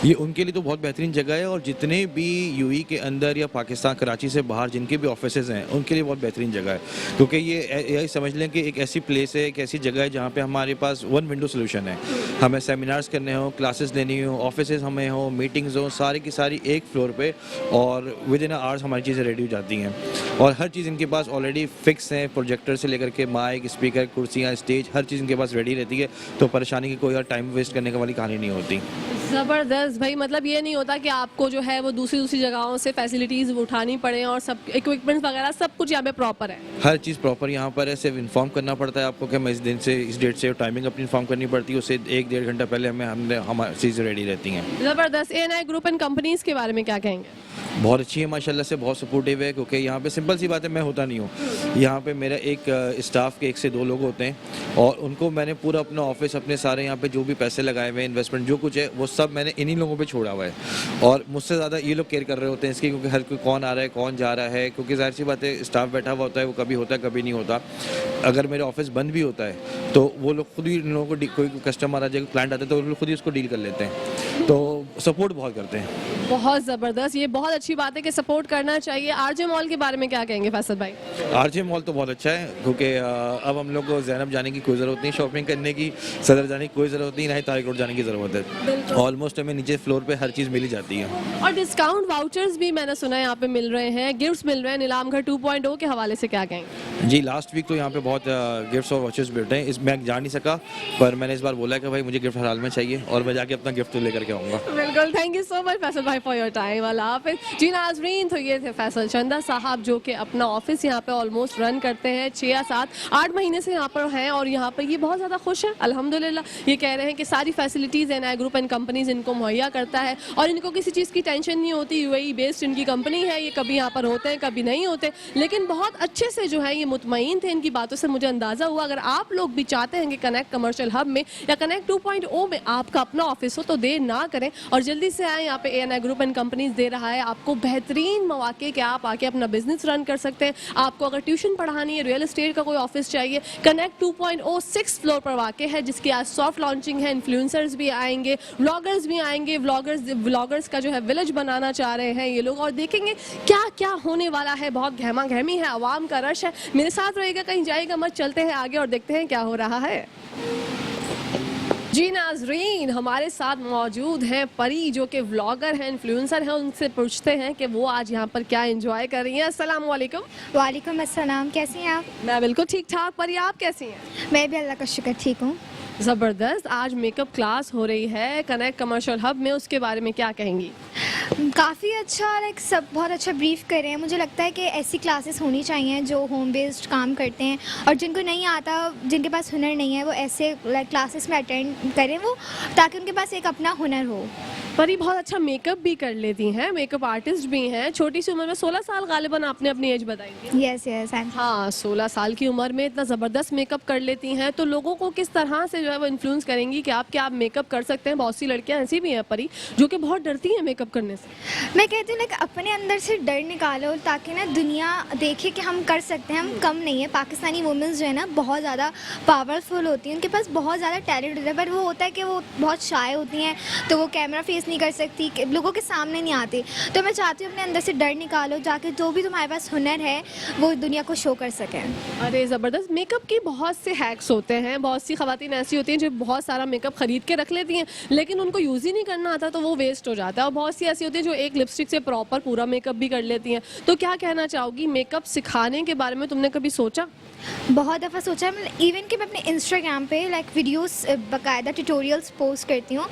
ये उनके लिए तो बहुत बेहतरीन जगह है, और जितने भी यूई के अंदर या पाकिस्तान कराची से बाहर जिनके भी ऑफिसेज हैं उनके लिए बहुत बेहतरीन जगह है, क्योंकि ये यही समझ लें कि एक ऐसी प्लेस है, एक ऐसी जगह है जहाँ पे हमारे पास वन विंडो सोल्यूशन है। हमें सेमिनार्स करने हो, क्लासेस लेनी हो, ऑफिसेज हमें हो, मीटिंग्स हो, सारी की सारी एक फ्लोर पे, और विद इन आवर्स हमारी चीज़ें रेडी हो जाती हैं। और हर चीज़ इनके पास ऑलरेडी फिक्स है, प्रोजेक्टर से लेकर के माइक, स्पीकर, कुर्सियाँ, स्टेज, हर चीज़ इनके पास रेडी रहती है, तो परेशानी की कोई और टाइम वेस्ट करने वाली कहानी नहीं होती। ज़बरदस्त भाई। मतलब ये नहीं होता कि आपको जो है वो दूसरी जगहों से फैसिलिटीज़ उठानी पड़े, और सब इक्विपमेंट्स वगैरह सब कुछ यहाँ पे प्रॉपर है। हर चीज़ प्रॉपर यहाँ पर है। सिर्फ इन्फॉर्म करना पड़ता है आपको कि मैं इस दिन से इस डेट से, टाइमिंग अपनी इन्फॉर्म करनी पड़ती है, उससे 1-1.5 घंटा पहले हमने हमारी चीज़ें रेडी रहती हैं। ज़बरदस्त। ANI ग्रुप एंड कंपनीज के बारे में क्या कहेंगे? बहुत अच्छी है माशाल्लाह से, बहुत सपोर्टिव है, क्योंकि यहाँ पे सिंपल सी बात है, मैं होता नहीं हूँ यहाँ पे, मेरा एक स्टाफ के 1 से 2 लोग होते हैं, और उनको मैंने पूरा अपना ऑफिस, अपने सारे यहाँ पे जो भी पैसे लगाए हुए हैं, इन्वेस्टमेंट जो कुछ है वो सब मैंने इन्हीं लोगों पे छोड़ा हुआ है, और मुझसे ज़्यादा ये लोग केयर कर रहे होते हैं इसकी, क्योंकि हर कोई कौन आ रहा है, कौन जा रहा है, क्योंकि जाहिर सी बात है स्टाफ बैठा हुआ होता है, वो कभी होता है कभी नहीं होता। अगर मेरा ऑफिस बंद भी होता है तो वो लोग खुद ही इन लोगों को, कोई कस्टमर आ जाए, क्लाइंट आता है, तो वो लोग खुद ही उसको डील कर लेते हैं, तो सपोर्ट बहुत करते हैं। बहुत ज़बरदस्त। ये बहुत अच्छी बात है कि सपोर्ट करना चाहिए। RJ मॉल के बारे में क्या कहेंगे फैसल भाई? RJ मॉल तो बहुत अच्छा है, क्योंकि अब हम लोग को ज़ैनब जाने की कोई ज़रूरत नहीं, शॉपिंग करने की, सदर जाने की कोई ज़रूरत नहीं, ना ही तारिक रोड जाने की ज़रूरत है। ऑलमोस्ट हमें नीचे फ्लोर पे हर चीज़ मिल ही जाती है। और डिस्काउंट वाउचर्स भी मैंने सुना है यहाँ पे मिल रहे हैं, गिफ्ट्स मिल रहे हैं। नीलामघर 2.0 के हवाले से क्या कहेंगे? जी, लास्ट वीक तो यहाँ पे बहुत गिफ्ट्स और वॉचेस मिलते हैं, मैं जा नहीं सका, पर मैंने इस बार बोला कि भाई मुझे गिफ्ट हर हाल में चाहिए, और मैं जाके अपना गिफ्ट लेकर के आऊँगा। बिल्कुल। Thank you so much Faisal भाई फॉर योर टाइम। अल्लाह हाफिज़। जी नाज़रीन, तो ये थे फैसल चंदा साहब, जो कि अपना ऑफिस यहाँ पे ऑलमोस्ट रन करते हैं 6 या 7-8 महीने से यहाँ पर हैं, और यहाँ पर ये बहुत ज़्यादा खुश हैं अल्हम्दुलिल्लाह। ये कह रहे हैं कि सारी facilities ANI group and companies इनको मुहैया करता है, और इनको किसी चीज़ की टेंशन नहीं होती। UAE बेस्ड इनकी कंपनी है, ये कभी यहाँ पर होते हैं कभी नहीं होते, लेकिन बहुत अच्छे से जो है ये मुतमईन थे। इनकी बातों से मुझे अंदाज़ा हुआ, अगर आप लोग भी चाहते हैं कि कनेक्ट कमर्शियल हब में या कनेक्ट 2.0 में आपका अपना ऑफिस हो, तो देर ना करें और जल्दी से आएँ। यहाँ पे ANI ग्रुप एंड कंपनीज दे रहा है आपको बेहतरीन मौके कि आप आके अपना बिजनेस रन कर सकते हैं। आपको अगर ट्यूशन पढ़ानी है, रियल एस्टेट का कोई ऑफिस चाहिए, कनेक्ट 2.0 6th फ्लोर पर वाक़ है, जिसकी आज सॉफ्ट लॉन्चिंग है। इन्फ्लुएंसर्स भी आएंगे, व्लॉगर्स भी आएंगे, व्लॉगर्स का जो है विलेज बनाना चाह रहे हैं ये लोग, और देखेंगे क्या क्या होने वाला है। बहुत गहमा गहमी है, आवाम का रश है। मेरे साथ रहिएगा, कहीं जाएगा मत, चलते हैं आगे और देखते हैं क्या हो रहा है। जी नाजरीन, हमारे साथ मौजूद हैं परी, जो कि व्लॉगर हैं, इन्फ्लुएंसर हैं। उनसे पूछते हैं कि वो आज यहाँ पर क्या एंजॉय कर रही हैं। अस्सलाम वालेकुम। वालेकुम अस्सलाम, कैसी हैं आप? मैं बिल्कुल ठीक ठाक। परी, आप कैसी हैं? मैं भी अल्लाह का शुक्र ठीक हूँ। ज़बरदस्त। आज मेकअप क्लास हो रही है कनेक्ट कमर्शियल हब में, उसके बारे में क्या कहेंगी? काफ़ी अच्छा, लाइक सब बहुत अच्छा ब्रीफ कर रहे हैं। मुझे लगता है कि ऐसी क्लासेस होनी चाहिए जो होम बेस्ड काम करते हैं, और जिनको नहीं आता, जिनके पास हुनर नहीं है, वो ऐसे लाइक क्लासेस में अटेंड करें वो, ताकि उनके पास एक अपना हुनर हो। परी बहुत अच्छा मेकअप भी कर लेती हैं, मेकअप आर्टिस्ट भी हैं। छोटी सी उम्र में 16 साल गालिबन आपने अपनी एज बताई थी। Yes yes. हाँ, 16 साल की उम्र में इतना ज़बरदस्त मेकअप कर लेती हैं, तो लोगों को किस तरह से जो है वो इन्फ्लुएंस करेंगी कि आप क्या मेकअप कर सकते हैं? बहुत सी लड़कियां ऐसी भी हैं परी जो कि बहुत डरती हैं मेकअप करने से। मैं कहती हूँ लाइक अपने अंदर से डर निकालो, ताकि ना दुनिया देखे कि हम कर सकते हैं, हम कम नहीं है। पाकिस्तानी वुमेंस जो है ना बहुत ज़्यादा पावरफुल होती हैं, उनके पास बहुत ज़्यादा टैलेंट होता है, पर वो होता है कि वो बहुत शाय होती हैं, तो वो कैमरा फेस नहीं कर सकती, लोगों के सामने नहीं आती। तो मैं चाहती हूँ अपने अंदर से डर निकालो, जाके जो भी तुम्हारे पास हुनर है वो दुनिया को शो कर सकें। अरे ज़बरदस्त। मेकअप की बहुत से हैक्स होते हैं, बहुत सी ख़वातीन ऐसी होती हैं जो बहुत सारा मेकअप ख़रीद के रख लेती हैं, लेकिन उनको यूज़ ही नहीं करना आता, तो वो वेस्ट हो जाता है। और बहुत सी ऐसी होती है जो एक लिपस्टिक से प्रॉपर पूरा मेकअप भी कर लेती हैं। तो क्या कहना चाहोगी मेकअप सिखाने के बारे में? तुमने कभी सोचा? बहुत दफ़ा सोचा है। इवन कि मैं अपने इंस्टाग्राम पे लाइक वीडियोस बाकायदा ट्यूटोरियल्स पोस्ट करती हूँ।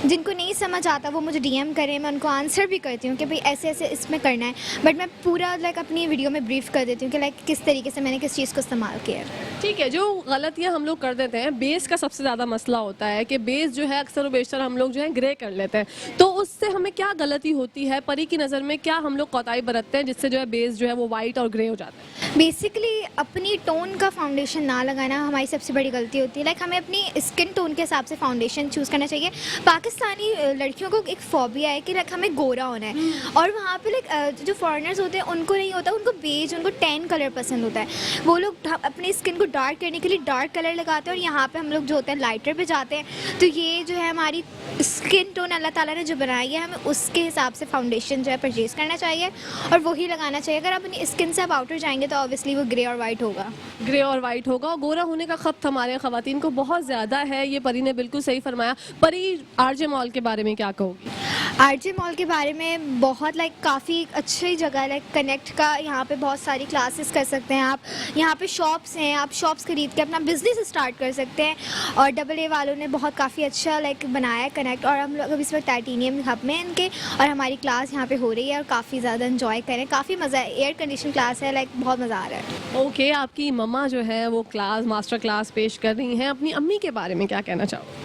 जिनको नहीं समझ आता वो मुझे DM करें, मैं उनको आंसर भी करती हूँ कि भाई ऐसे ऐसे इसमें करना है, बट मैं पूरा लाइक अपनी वीडियो में ब्रीफ कर देती हूँ कि लाइक किस तरीके से मैंने किस चीज़ को इस्तेमाल किया है। ठीक है, जो गलतियां हम लोग कर देते हैं, बेस का सबसे ज़्यादा मसला होता है कि बेस जो है अक्सर व बेशतर हम लोग जो है ग्रे कर लेते हैं, तो उससे हमें क्या गलती होती है? परी की नज़र में क्या हम लोग कोताही बरतते हैं जिससे जो है बेस जो है वो वाइट और ग्रे हो जाता है? बेसिकली अपनी टोन का फाउंडेशन ना लगाना हमारी सबसे बड़ी गलती होती है। लाइक हमें अपनी स्किन टोन के हिसाब से फाउंडेशन चूज़ करना चाहिए। पाकिस्तानी लड़कियों को एक फॉबिया है कि लाइक हमें गोरा होना है, और वहाँ पे लाइक जो फॉरेनर्स होते हैं उनको नहीं होता, उनको बेज, उनको टैन कलर पसंद होता है। वो लोग अपनी स्किन को डार्क करने के लिए डार्क कलर लगाते हैं, और यहाँ पे हम लोग जो होते हैं लाइटर पे जाते हैं। तो ये जो है हमारी स्किन टोन अल्लाह ताला ने जो बनाई है, हमें उसके हिसाब से फाउंडेशन जो है परचेज करना चाहिए और वही लगाना चाहिए। अगर आप अपनी स्किन से आप आउटर जाएंगे तो ऑब्वियसली वो ग्रे और वाइट होगा। ग्रे और वाइट होगा, और गोरा होने का खपत हमारे ख़वातीन को बहुत ज़्यादा है, ये परी ने बिल्कुल सही फरमाया। परी, आरजे मॉल के बारे में क्या कहोगी? आरजे मॉल के बारे में बहुत लाइक काफ़ी अच्छी जगह है। लाइक कनेक्ट का यहाँ पे बहुत सारी क्लासेस कर सकते हैं आप, यहाँ पे शॉप्स हैं, आप शॉप्स खरीद के अपना बिजनेस स्टार्ट कर सकते हैं। और AA वालों ने बहुत काफ़ी अच्छा लाइक बनाया है कनेक्ट, और हम लोग अभी इस वक्त टाइटेनियम हब में हैं इनके, और हमारी क्लास यहाँ पे हो रही है और काफ़ी ज़्यादा इन्जॉय करें, काफ़ी मज़ा है। एयर कंडीशन क्लास है, लाइक बहुत मज़ा आ रहा है। ओके, आपकी मम्मा जो है वो क्लास, मास्टर क्लास पेश कर रही हैं, अपनी अम्मी के बारे में क्या कहना चाहो?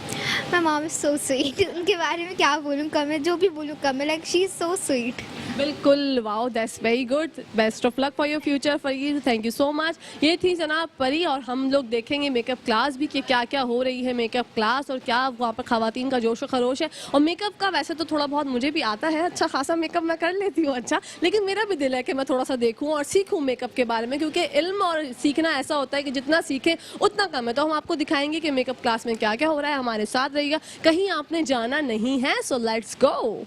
My mom is so sweet. उनके बारे में क्या बोलूँ, कम है, जो भी बोलूँ कम है। Like she is so sweet. बिल्कुल, wow, that's very good. Best of luck for your future Farid, thank you so much. ये थी जनाब परी, और हम लोग देखेंगे मेकअप क्लास भी कि क्या क्या हो रही है मेकअप क्लास, और क्या वहाँ पर ख़वातीन का जोश व खरोश है। और मेकअप का वैसे तो थोड़ा बहुत मुझे भी आता है, अच्छा खासा मेकअप मैं कर लेती हूँ, अच्छा, लेकिन मेरा भी दिल है कि मैं थोड़ा सा देखूँ और सीखूँ मेकअप के बारे में, क्योंकि इल्म और सीखना ऐसा होता है कि जितना सीखें उतना कम है। तो हम आपको दिखाएंगे कि मेकअप क्लास में क्या क्या हो रहा है, हमारे साथ रहिएगा, कहीं आपने जाना नहीं है। So let's go.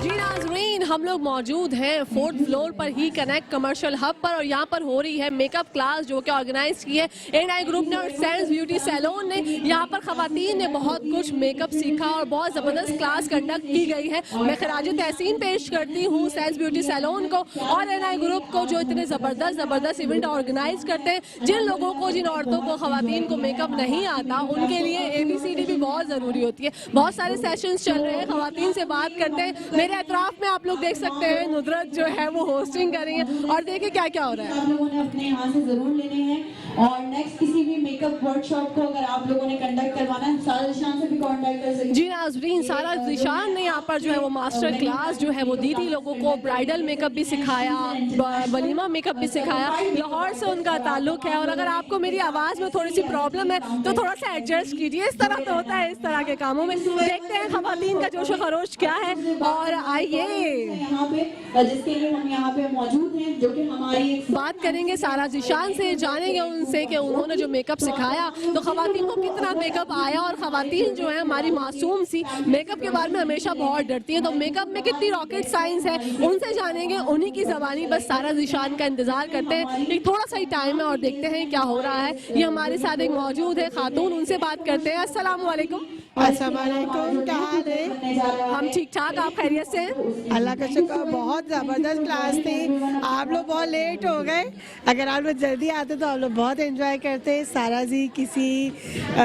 जी नाज़रीन, हम लोग मौजूद हैं 4th फ्लोर पर ही कनेक्ट कमर्शियल हब पर, और यहाँ पर हो रही है मेकअप क्लास जो कि ऑर्गेनाइज की है NI ग्रुप ने और सेंस ब्यूटी सैलून ने। यहाँ पर ख़वातीन ने बहुत कुछ मेकअप सीखा और बहुत ज़बरदस्त क्लास कंडक्ट की गई है। मैं खराज तहसीन पेश करती हूँ सेंस ब्यूटी सैलून को और NI ग्रुप को, जो इतने ज़बरदस्त इवेंट ऑर्गेनाइज करते हैं। जिन लोगों को, जिन औरतों को, ख़वातीन को मेकअप नहीं आता, उनके लिए ABCD भी बहुत ज़रूरी होती है। बहुत सारे सेशंस चल रहे हैं, ख़वातीन से बात करते हैं। मेरे अतराफ में आप लोग देख सकते हैं नुदरत जो है वो होस्टिंग कर रही है, और देखिए क्या क्या हो रहा है। आप लोगों ने अपने यहाँ से जरूर लेने हैं, और नेक्स्ट किसी भी मेकअप वर्कशॉप को अगर आप लोगों ने कंडक्ट करवाना है, सारा निशान से भी कांटेक्ट कर सकते हैं। जी नाज़रीन, सारा निशान ने यहाँ पर जो है वो मास्टर क्लास जो है वो दी थी लोगों को। ब्राइडल मेकअप भी सिखाया, वलीमा मेकअप भी सिखाया। लाहौर से उनका ताल्लुक है, और अगर आपको मेरी आवाज़ में थोड़ी सी प्रॉब्लम है तो थोड़ा सा एडजस्ट कीजिए। इस तरह तो होता है इस तरह के कामों में। देखते हैं ख़वातीन का जोश खरोश क्या है, और आइए यहाँ पे जिसके लिए हम यहाँ पे मौजूद हैं, जो कि हमारी बात करेंगे सारा जिशान से, जानेंगे उनसे कि उन्होंने जो मेकअप सिखाया तो ख़वातीन को कितना मेकअप आया। और ख़वातीन जो है हमारी मासूम सी मेकअप के बारे में हमेशा बहुत डरती हैं, तो मेकअप में कितनी रॉकेट साइंस है उनसे जानेंगे, उन्हीं की ज़बानी बस सारा जिशान का इंतज़ार करते हैं। एक थोड़ा सा ही टाइम है और देखते हैं क्या हो रहा है। ये हमारे साथ एक मौजूद है खातून, उनसे बात करते हैं। अस्सलाम वालेकुम। अस्सलामुअलैकुम, क्या हाल है? हम ठीक ठाक, आप खैरियत से हैं? अल्लाह का शुक्र, बहुत ज़बरदस्त क्लास थी। आप लोग बहुत लेट हो गए, अगर आप लोग जल्दी आते तो आप लोग बहुत एंजॉय करते। सारा जी किसी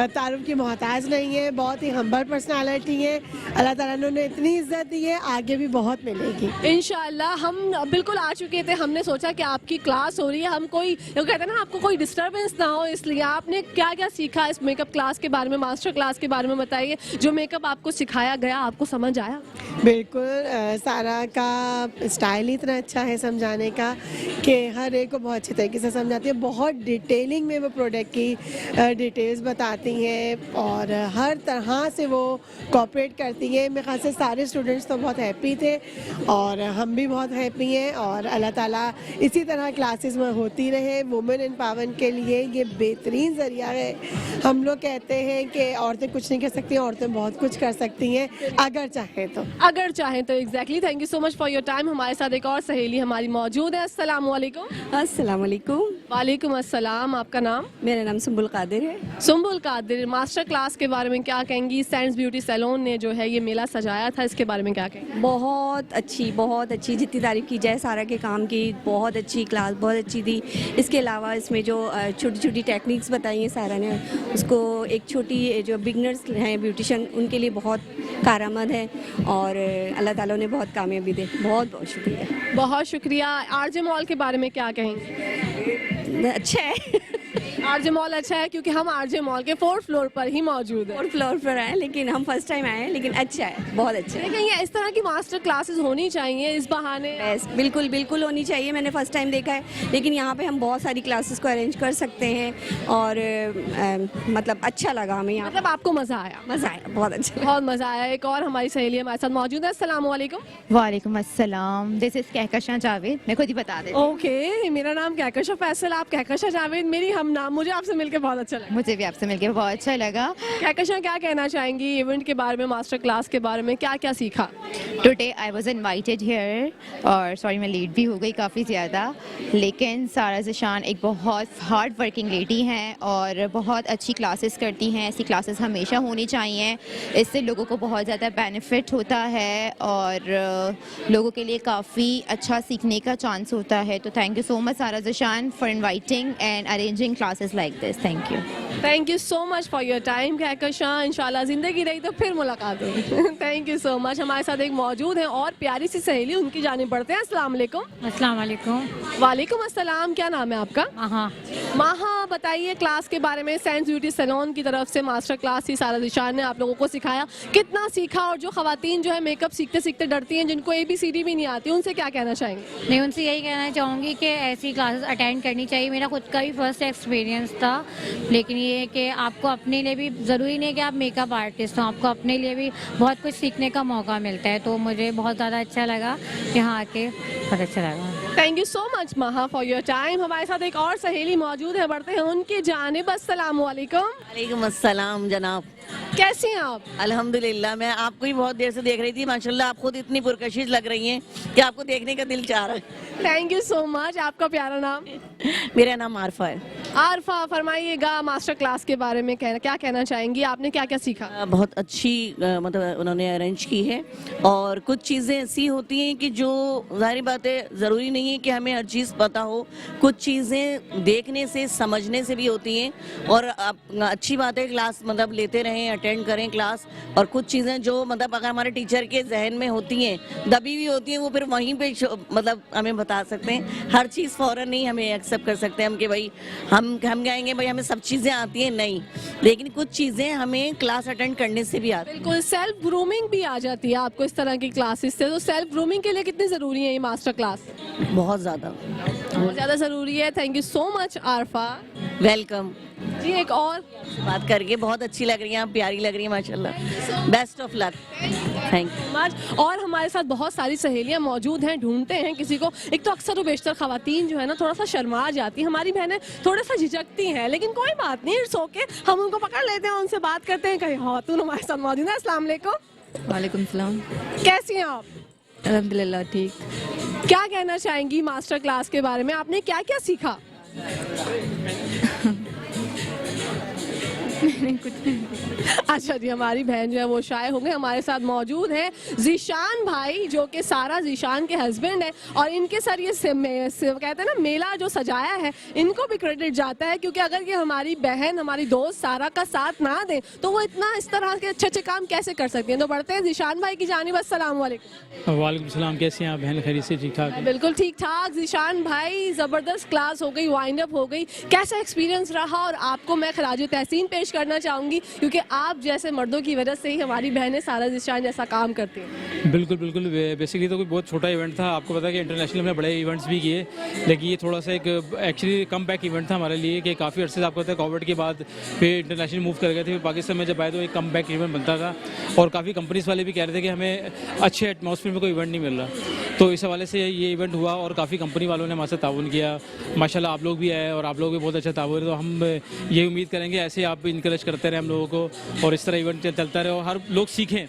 तारुफ की मोहताज नहीं है, बहुत ही हम्बल पर्सनालिटी है। अल्लाह ताला ने उन्हें इतनी इज्जत दी है, आगे भी बहुत मिलेगी इंशाल्लाह। हम बिल्कुल आ चुके थे, हमने सोचा कि आपकी क्लास हो रही है, हम कोई वो कहते हैं ना आपको कोई डिस्टर्बेंस ना हो, इसलिए आपने क्या क्या सीखा इस मेकअप क्लास के बारे में, मास्टर क्लास के बारे में बताइए। जो मेकअप आपको सिखाया गया आपको समझ आया? बिल्कुल, सारा का स्टाइल ही इतना अच्छा है समझाने का कि हर एक को बहुत अच्छे तरीके से समझाती है। बहुत डिटेलिंग में वो प्रोडक्ट की डिटेल्स बताती हैं, और हर तरह से वो कोऑपरेट करती है। मेरे ख्याल से सारे स्टूडेंट्स तो बहुत हैप्पी थे, और हम भी बहुत हैप्पी हैं। और अल्लाह ताला इसी तरह क्लासेस में होती रहे। वुमेन एम्पावरमेंट के लिए ये बेहतरीन ज़रिया है। हम लोग कहते हैं कि औरतें कुछ नहीं कर सकती, सकती हैं, औरतें बहुत कुछ कर सकती हैं अगर चाहें तो। अगर चाहें तो exactly. Thank you so much for your time. हमारे साथ एक और सहेली हमारी मौजूद है। अस्सलाम वालेकुम। अस्सलाम वालेकुम। वालेकुम अस्सलाम। आपका नाम? मेरा नाम सुम्बुल कादिर है। सुम्बुल कादिर, मास्टर क्लास के बारे में क्या कहेंगी? सैंड्स ब्यूटी सैलून ने जो है ये मेला सजाया था, इसके बारे में क्या कहेंगी? बहुत अच्छी, जितनी तारीफ़ की जाए सारा के काम की। बहुत अच्छी क्लास, बहुत अच्छी थी। इसके अलावा इसमें जो छोटी छोटी टेक्निक्स बताई हैं सारा ने, उसको एक छोटी जो बिगनर्स हैं ब्यूटिशियन, उनके लिए बहुत कारआमद है और अल्लाह ताला ने बहुत कामयाबी दे। बहुत बहुत शुक्रिया। बहुत शुक्रिया। आरजे मॉल के बारे में क्या कहेंगे? अच्छा है। आरजे मॉल अच्छा है क्योंकि हम आरजे मॉल के 4th फ्लोर पर ही मौजूद हैं। 4th फ्लोर पर आए, लेकिन हम फर्स्ट टाइम आए हैं, लेकिन अच्छा है, बहुत अच्छा है। लेकिन ये इस तरह की मास्टर क्लासेस होनी चाहिए इस बहाने। बेस्ट, बिल्कुल बिल्कुल होनी चाहिए। मैंने फर्स्ट टाइम देखा है, लेकिन यहाँ पे हम बहुत सारी क्लासेस को अरेंज कर सकते हैं और मतलब अच्छा लगा हमें यहाँ। मतलब आपको मजा आया? मज़ा आया, बहुत अच्छा लगा। बहुत मजा आया। एक और हमारी सहेली हमारे साथ मौजूद है। अस्सलाम वालेकुम। वालेकुम अस्सलाम। This is Kahkashan Javed. मैं खुद ही बता देती हूँ। ओके, मेरा नाम कहकशा फैसल, आप कहकशा जावेद। मेरी हम नाम। मुझे आपसे मिलकर बहुत अच्छा लगा। मुझे भी आपसे मिलकर बहुत अच्छा लगा। कहकशा, क्या कहना चाहेंगी इवेंट के बारे में, मास्टर क्लास के बारे में? क्या क्या सीखा? Today I was invited here और सॉरी मैं लेट भी हो गई काफ़ी ज़्यादा, लेकिन सारा ज़िशान एक बहुत हार्ड वर्किंग लेडी हैं और बहुत अच्छी क्लासेस करती हैं। ऐसी क्लासेस हमेशा होनी चाहिए। इससे लोगों को बहुत ज़्यादा बेनिफिट होता है और लोगों के लिए काफ़ी अच्छा सीखने का चांस होता है। तो थैंक यू सो मच सारा Zeeshan for inviting and arranging classes like this. Thank you. Thank you so much for your time Kahkasha. इंशाल्लाह जिंदगी रही तो फिर मुलाकात होगी। Thank you so much. हमारे साथ एक मौजूद है और प्यारी सी सहेली, उनकी जाने पड़ते हैं। अस्सलाम वालेकुम। अस्सलाम वालेकुम। वालेकुम अस्सलाम। क्या नाम है आपका? हाँ, माहा, बताइए क्लास के बारे में। सैंड्स ब्यूटी सैलून की तरफ से मास्टर क्लास थी, सारा ज़िशान ने आप लोगों को सिखाया। कितना सीखा? और जो खवातीन जो है मेकअप सीखते सीखते डरती हैं, जिनको ABCD भी नहीं आती, उनसे क्या कहना चाहेंगे? मैं उनसे यही कहना चाहूँगी कि ऐसी क्लासेस अटेंड करनी चाहिए। मेरा खुद का भी फर्स्ट एक्सपीरियंस था, लेकिन ये है कि आपको अपने लिए भी ज़रूरी नहीं है कि आप मेकअप आर्टिस्ट हो, आपको अपने लिए भी बहुत कुछ सीखने का मौका मिलता है। तो मुझे बहुत ज़्यादा अच्छा लगा यहाँ आके, बहुत अच्छा लगा। थैंक यू सो मच माहा फॉर योर टाइम। हमारे साथ एक और सहेली मौजूद है, बढ़ते हैं उनकी जानिब। अस्सलाम वालेकुम। वालेकुम अस्सलाम जनाब। कैसी हैं आप? अल्हम्दुलिल्लाह। मैं आपको ही बहुत देर से देख रही थी। माशाल्लाह आप खुद इतनी पुरकशिश लग रही हैं कि आपको देखने का दिल चाह रहा है। Thank you so much. आपका प्यारा नाम? मेरा नाम आरफा है। आरफा, फरमाइएगा मास्टर क्लास के बारे में क्या कहना चाहेंगी? आपने क्या क्या सीखा? बहुत अच्छी मतलब उन्होंने अरेंज की है और कुछ चीज़ें ऐसी होती हैं कि जो ज़ाहिर बात है ज़रूरी नहीं है कि हमें हर चीज़ पता हो। कुछ चीज़ें देखने से, समझने से भी होती हैं और अच्छी बात है क्लास मतलब लेते रहें, अटेंड करें क्लास। और कुछ चीज़ें जो मतलब अगर हमारे टीचर के जहन में होती हैं, दबी हुई होती हैं, वो फिर वहीं पे मतलब हमें बता सकते हैं। हर चीज़ फ़ौरन नहीं हमें एक्सेप्ट कर सकते हम कि भाई हम कहेंगे भाई हमें सब चीज़ें आती हैं, नहीं। लेकिन कुछ चीज़ें हमें क्लास अटेंड करने से भी आती हैं। बिल्कुल, सेल्फ ग्रूमिंग भी आ जाती है आपको इस तरह की क्लासेस से। तो सेल्फ ग्रूमिंग के लिए कितनी ज़रूरी है ये मास्टर क्लास? बहुत ज़्यादा, बहुत ज़्यादा ज़रूरी है। Thank you so much Arfa. Welcome जी। एक और बात करके बहुत अच्छी लग रही हैं आप, प्यारी लग रही हैं माशाल्लाह। Best of luck. Thank you much. और हमारे साथ बहुत सारी सहेलियां मौजूद हैं, ढूंढते हैं किसी को। एक तो अक्सर व बेशतर खवातीन जो है ना थोड़ा सा शर्मा जाती हैं, हमारी बहनें थोड़ा सा झिझकती हैं, लेकिन कोई बात नहीं, इट्स ओके। हम उनको पकड़ लेते हैं, उनसे बात करते हैं। कहीं खातून हमारे साथ मौजूद है। अस्सलाम वालेकुम। वालेकुम सलाम। कैसी हैं आप? अल्हम्दुलिल्लाह ठीक। क्या कहना चाहेंगी मास्टर क्लास के बारे में? आपने क्या क्या सीखा? अच्छा जी, हमारी बहन जो है वो शाये हो गए। हमारे साथ मौजूद है ज़िशान भाई, जो कि सारा ज़िशान के हस्बैंड है और इनके सर ये कहते हैं ना मेला जो सजाया है, इनको भी क्रेडिट जाता है, क्योंकि अगर ये हमारी बहन, हमारी दोस्त सारा का साथ ना दें तो वो इतना इस तरह के अच्छे अच्छे काम कैसे कर सकती हैं। तो बढ़ते हैं ज़िशान भाई की जानिब। अस्सलाम वालेकुम। वालेकुम सलाम। कैसे हैं आप बहन? खैरियत से? ठीक ठाक? बिल्कुल ठीक ठाक। ज़िशान भाई, ज़बरदस्त क्लास हो गई, वाइंड अप हो गई, कैसा एक्सपीरियंस रहा? और आपको मैं खराज तहसीन पेश करना चाहूँगी, क्योंकि आप जैसे मर्दों की वजह से ही हमारी बहनें सारा ज़िशान जैसा काम करती हैं। बिल्कुल बिल्कुल। बेसिकली तो कोई बहुत छोटा इवेंट था। आपको पता है कि इंटरनेशनल हमने बड़े इवेंट्स भी किए, लेकिन ये थोड़ा सा एक एक्चुअली कम बैक इवेंट था हमारे लिए कि काफ़ी अर्से से आपको पता है कोविड के बाद फिर इंटरनेशनल मूव कर गए थे। फिर पाकिस्तान में जब आए तो एक कम बैक इवेंट बनता था और काफ़ी कंपनीज वाले भी कह रहे थे कि हमें अच्छे एटमॉस्फेयर में कोई इवेंट नहीं मिल रहा। तो इस हवाले से ये इवेंट हुआ और काफ़ी कंपनी वालों ने हमारे साथ ताउन किया। माशाल्लाह आप लोग भी आए और आप लोग भी बहुत अच्छा ताउन, तो हम ये उम्मीद करेंगे ऐसे आप इनकरेज करते रहे हम लोगों को और इस तरह इवेंट चलता रहे और हर लोग सीखें।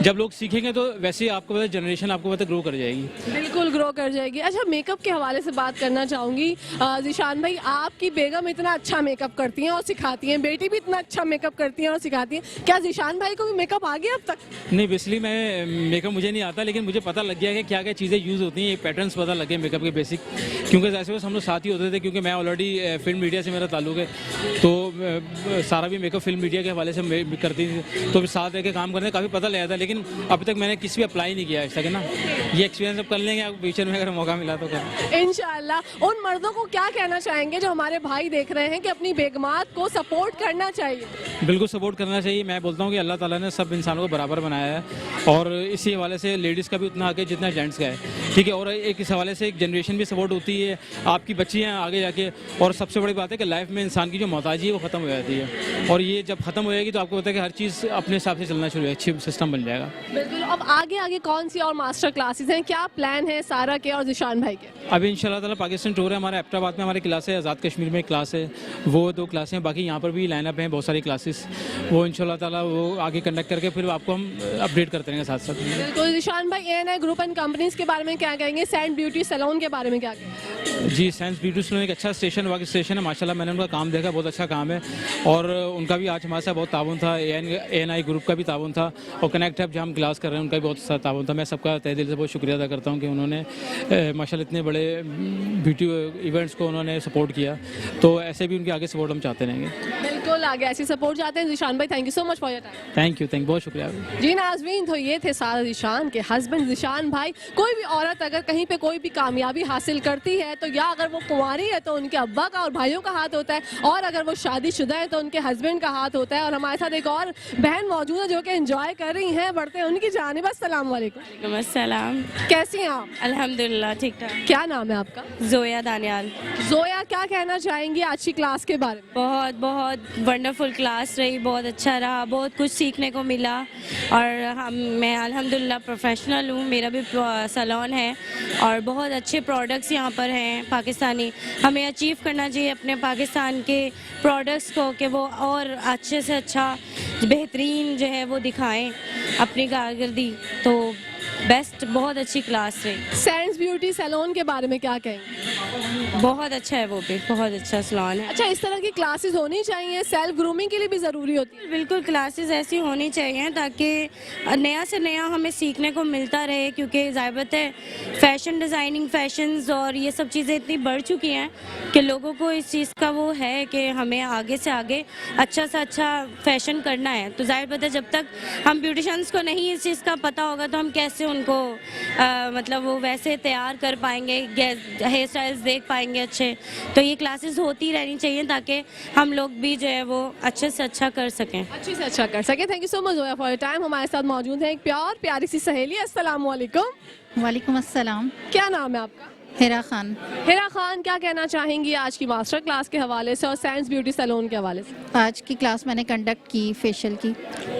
जब लोग सीखेंगे तो वैसे ही आपको पता जनरेशन आपको पता ग्रो कर जाएगी। बिल्कुल ग्रो कर जाएगी। अच्छा, मेकअप के हवाले से बात करना चाहूँगी। ज़ीशान भाई, आपकी बेगम इतना अच्छा मेकअप करती हैं और सिखाती हैं, बेटी भी इतना अच्छा मेकअप करती हैं और सिखाती हैं। क्या ज़ीशान भाई को भी मेकअप आ गया अब तक? नहीं, बेसिकली मैं मेकअप मुझे नहीं आता, लेकिन मुझे पता लग गया कि क्या क्या चीज़ें यूज़ होती हैं, ये पैटर्न्स पता लगे मेकअप के बेसिक, क्योंकि जैसे बस हम लोग साथ ही होते थे, क्योंकि मैं ऑलरेडी फिल्म मीडिया से मेरा ताल्लुक है, तो सारा भी मेकअप फिल्म मीडिया के हवाले से करती थी, तो साथ रह के काम करने काफ़ी पता लगा था। लेकिन अभी तक मैंने किसी भी अप्लाई नहीं किया आज तक, है ना। ये एक्सपीरियंस अब कर लेंगे आप फ्यूचर में अगर मौका मिला तो कर। इंशाल्लाह। उन मर्दों को क्या कहना चाहेंगे जो हमारे भाई देख रहे हैं कि अपनी बेगमात को सपोर्ट करना चाहिए? बिल्कुल सपोर्ट करना चाहिए। मैं बोलता हूँ कि अल्लाह ताला ने सब इंसानों को बराबर बनाया है और इसी हवाले से लेडीज़ का भी उतना हक है जितना जेंट्स का है, ठीक है। और एक इस हवाले से एक जनरेशन भी सपोर्ट होती है, आपकी बच्ची हैं आगे जाके। और सबसे बड़ी बात है कि लाइफ में इंसान की जो मोहताजी है वो ख़त्म हो जाती है, और ये जब ख़त्म हो जाएगी तो आपको पता है कि हर चीज़ अपने हिसाब से चलना शुरू है, अच्छी सिस्टम बन जाएगा। बिल्कुल। अब आगे आगे कौन सी और मास्टर क्लासेस हैं, क्या प्लान है सारा के और ज़ीशान भाई के? अभी इंशाल्लाह ताला पाकिस्तान टूर है हमारा, एबटाबाद में हमारी क्लास है, आज़ाद कश्मीर में एक क्लास है, वो 2 क्लासें हैं। बाकी यहाँ पर भी लाइनअप हैं बहुत सारी क्लासेस, वो इंशाल्लाह ताला वो आगे कंडक्ट करके फिर आपको हम अपडेट करते रहेंगे साथ साथ। बिल्कुल। ज़ीशान भाई, ANI ग्रुप एंड कंपनीज के बारे में क्या कहेंगे? सेंट ब्यूटी सैलून के बारे में क्या कहेंगे? जी, सेंस ब्यूटी सैलून एक अच्छा स्टेशन है माशाल्लाह, मैंने उनका काम देखा, बहुत अच्छा काम है। और उनका भी आज हमारे साथ बहुत ताउन था, ANI ग्रुप का भी ताउन था, और कनेक्ट हब जहाँ हम क्लास कर रहे हैं उनका भी बहुत अच्छा ताउन था। मैं सबका तहे दिल से बहुत शुक्रिया अदा करता हूँ कि उन्होंने माशाल्लाह इतने बड़े ब्यूटी इवेंट्स को उन्होंने सपोर्ट किया, तो ऐसे भी उनके आगे सपोर्ट हम चाहते रहेंगे। बिल्कुल, आगे ऐसी सपोर्ट चाहते हैं। ज़ीशान भाई, thank you so much for your time. Thank you, बहुत शुक्रिया। जी नाज़रीन, तो ये थे सारा ज़ीशान के हस्बैंड ज़ीशान भाई। कोई भी औरत अगर कहीं पे कोई भी कामयाबी हासिल करती है तो या अगर वो कुंवारी है तो उनके अब्बा का और भाइयों का हाथ होता है, और अगर वो शादीशुदा है तो उनके हस्बैंड का हाथ होता है। और हमारे साथ एक और बहन मौजूद है जो कि एंजॉय कर रही हैं, बढ़ते हैं उनकी जानिब। अस्सलाम वालेकुम। अस्सलाम। कैसी हैं आप? अल्हम्दुलिल्लाह ठीक ठाक। क्या नाम है आपका? जोया दानियाल। जोया, क्या कहना चाहेंगी आज की क्लास के बारे में? बहुत बहुत वंडरफुल क्लास रही, बहुत अच्छा रहा, बहुत कुछ सीखने को मिला। और मैं अल्हम्दुलिल्लाह प्रोफेशनल हूँ, मेरा भी सैलून है और बहुत अच्छे प्रोडक्ट्स यहाँ पर हैं पाकिस्तानी। हमें अचीव करना चाहिए अपने पाकिस्तान के प्रोडक्ट्स को कि वो और अच्छे से अच्छा बेहतरीन जो है वो दिखाएं अपनी कारकर्दगी। तो बेस्ट, बहुत अच्छी क्लास रही। सेंस ब्यूटी सैलून के बारे में क्या कहेंगे? बहुत अच्छा है, वो भी बहुत अच्छा सैलून है। अच्छा, इस तरह की क्लासेस होनी चाहिए, सेल्फ ग्रूमिंग के लिए भी ज़रूरी होती है। बिल्कुल, क्लासेस ऐसी होनी चाहिए ताकि नया से नया हमें सीखने को मिलता रहे, क्योंकि ज़ाहिर है फ़ैशन डिज़ाइनिंग, फैशंस और ये सब चीज़ें इतनी बढ़ चुकी हैं कि लोगों को इस चीज़ का वो है कि हमें आगे से आगे अच्छा से अच्छा फ़ैशन करना है। तो ज़ाहिर है जब तक हम ब्यूटिशंस को नहीं इस चीज़ का पता होगा तो हम कैसे उनको मतलब वो वैसे तैयार कर पाएंगे, हेयर स्टाइल्स देख पाएंगे अच्छे। तो ये क्लासेस होती रहनी चाहिए ताकि हम लोग भी जो है वो अच्छे से अच्छा कर सकें, अच्छे से अच्छा कर सकें। Thank you so much Zoya for your time. हमारे साथ मौजूद है एक प्यारी सी सहेली। अस्सलाम वालेकुम। वालेकुम अस्सलाम। क्या नाम है आपका? हिरा खान। हिरा खान, क्या कहना चाहेंगी आज की मास्टर क्लास के हवाले से और साइंस ब्यूटी सैलून के हवाले से? आज की क्लास मैंने कंडक्ट की फेशियल की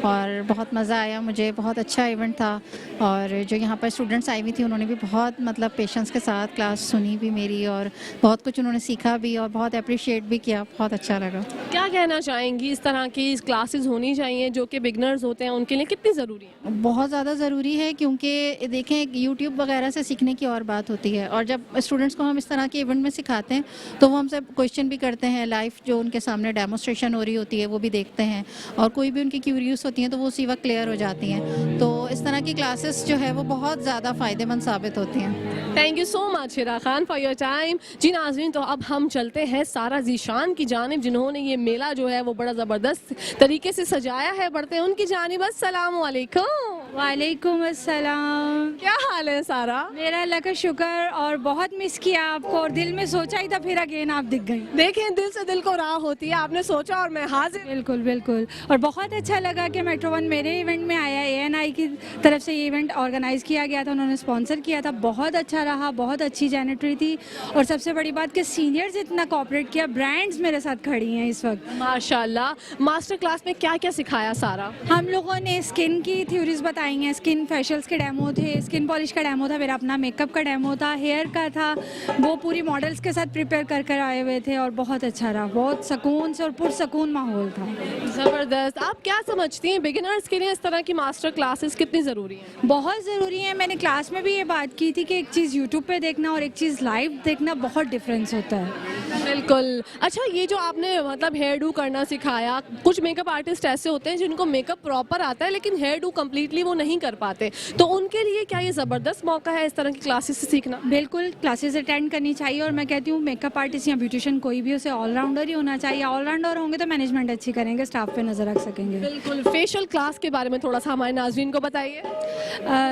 और बहुत मज़ा आया मुझे, बहुत अच्छा इवेंट था। और जो यहाँ पर स्टूडेंट्स आई हुई थी उन्होंने भी बहुत मतलब पेशेंस के साथ क्लास सुनी भी मेरी, और बहुत कुछ उन्होंने सीखा भी और बहुत अप्रिशिएट भी किया, बहुत अच्छा लगा। क्या कहना चाहेंगी, इस तरह की क्लासेस होनी चाहिए जो कि बिगनर्स होते हैं उनके लिए कितनी ज़रूरी है? बहुत ज़्यादा ज़रूरी है, क्योंकि देखें यूट्यूब वगैरह से सीखने की और बात होती है, और जब स्टूडेंट्स को हम इस तरह के इवेंट में सिखाते हैं तो वो हमसे क्वेश्चन भी करते हैं, लाइव जो उनके सामने डेमोस्ट्रेशन हो रही होती है वो भी देखते हैं, और कोई भी उनकी क्यूरियस होती हैं तो वो उसी वक्त क्लियर हो जाती हैं। तो इस तरह की क्लासेस जो है वो बहुत ज़्यादा फ़ायदेमंद साबित होती हैं। Thank you so much Hira Khan for your time. जी नाज़रीन, तो अब हम चलते हैं सारा ज़ीशान की जानिब, जिन्होंने ये मेला जो है वो बड़ा ज़बरदस्त तरीके से सजाया है। बढ़ते हैं उनकी जानिब। अस्सलाम वालेकुम। वालेकुम अस्सलाम। क्या हाल है सारा? मेरा अल्लाह का शुक्र, और बहुत मिस किया आपको, और दिल में सोचा ही था, फिर अगेन आप दिख गई। देखें, दिल से दिल को राह होती है, आपने सोचा और मैं हाजिर। बिल्कुल बिल्कुल, और बहुत अच्छा लगा कि मेट्रो वन मेरे इवेंट में आया। ANI की तरफ से ये इवेंट ऑर्गेनाइज किया गया था, उन्होंने स्पॉन्सर किया था, बहुत अच्छा रहा, बहुत अच्छी जैनेटरी थी, और सबसे बड़ी बात कि सीनियर्स इतना कोऑपरेट किया, ब्रांड्स मेरे साथ खड़ी हैं इस वक्त। माशाल्लाह। मास्टर क्लास में क्या क्या सिखाया सारा? हम लोगों ने स्किन की थ्योरीज बताई आई हैं, स्किन फेशियल्स के डेमो थे, स्किन पॉलिश का डेमो था, मेरा अपना मेकअप का डेमो था, हेयर का था, वो पूरी मॉडल्स के साथ प्रिपेयर कर कर आए हुए थे और बहुत अच्छा रहा, बहुत सुकून से और पुरसकून माहौल था। जबरदस्त। आप क्या समझती हैं बिगिनर्स के लिए इस तरह की मास्टर क्लासेस कितनी ज़रूरी हैं? बहुत ज़रूरी है। मैंने क्लास में भी ये बात की थी कि एक चीज़ यूट्यूब पे देखना और एक चीज़ लाइव देखना बहुत डिफरेंस होता है। बिल्कुल। अच्छा, ये जो आपने मतलब हेयर डू करना सिखाया, कुछ मेकअप आर्टिस्ट ऐसे होते हैं जिनको मेकअप प्रॉपर आता है लेकिन हेयर डू कम्प्लीटली वो नहीं कर पाते, तो उनके लिए क्या ये ज़बरदस्त मौका है इस तरह की क्लासेस से सीखना? बिल्कुल, क्लासेस अटेंड करनी चाहिए और मैं कहती हूँ मेकअप आर्टिस्ट या ब्यूटिशियन कोई भी उसे ऑलराउंडर ही होना चाहिए। ऑलराउंडर होंगे तो मैनेजमेंट अच्छी करेंगे, स्टाफ पे नज़र रख सकेंगे। बिल्कुल। फेशियल क्लास के बारे में थोड़ा सा हमारे नाज़रीन को बताइए।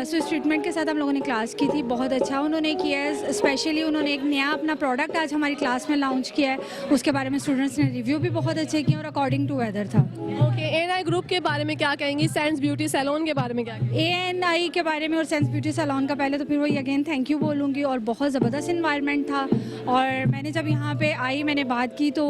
स्विस ट्रीटमेंट के साथ हम लोगों ने क्लास की थी, बहुत अच्छा उन्होंने किया है। स्पेशली उन्होंने एक नया अपना प्रोडक्ट आज हमारी क्लास में लॉन्च किया है, उसके बारे में स्टूडेंट्स ने रिव्यू भी बहुत अच्छे किए और अकॉर्डिंग टू वेदर था। ओके, एएनआई ग्रुप के बारे में क्या कहेंगी? सेंस ब्यूटी सैलून के बारे में क्या कहेंगी? एएनआई के बारे में और सेंस ब्यूटी सैलून का पहले तो फिर वही अगेन थैंक यू बोलूँगी, और बहुत ज़बरदस्त इन्वायरमेंट था और मैंने जब यहाँ पे आई मैंने बात की तो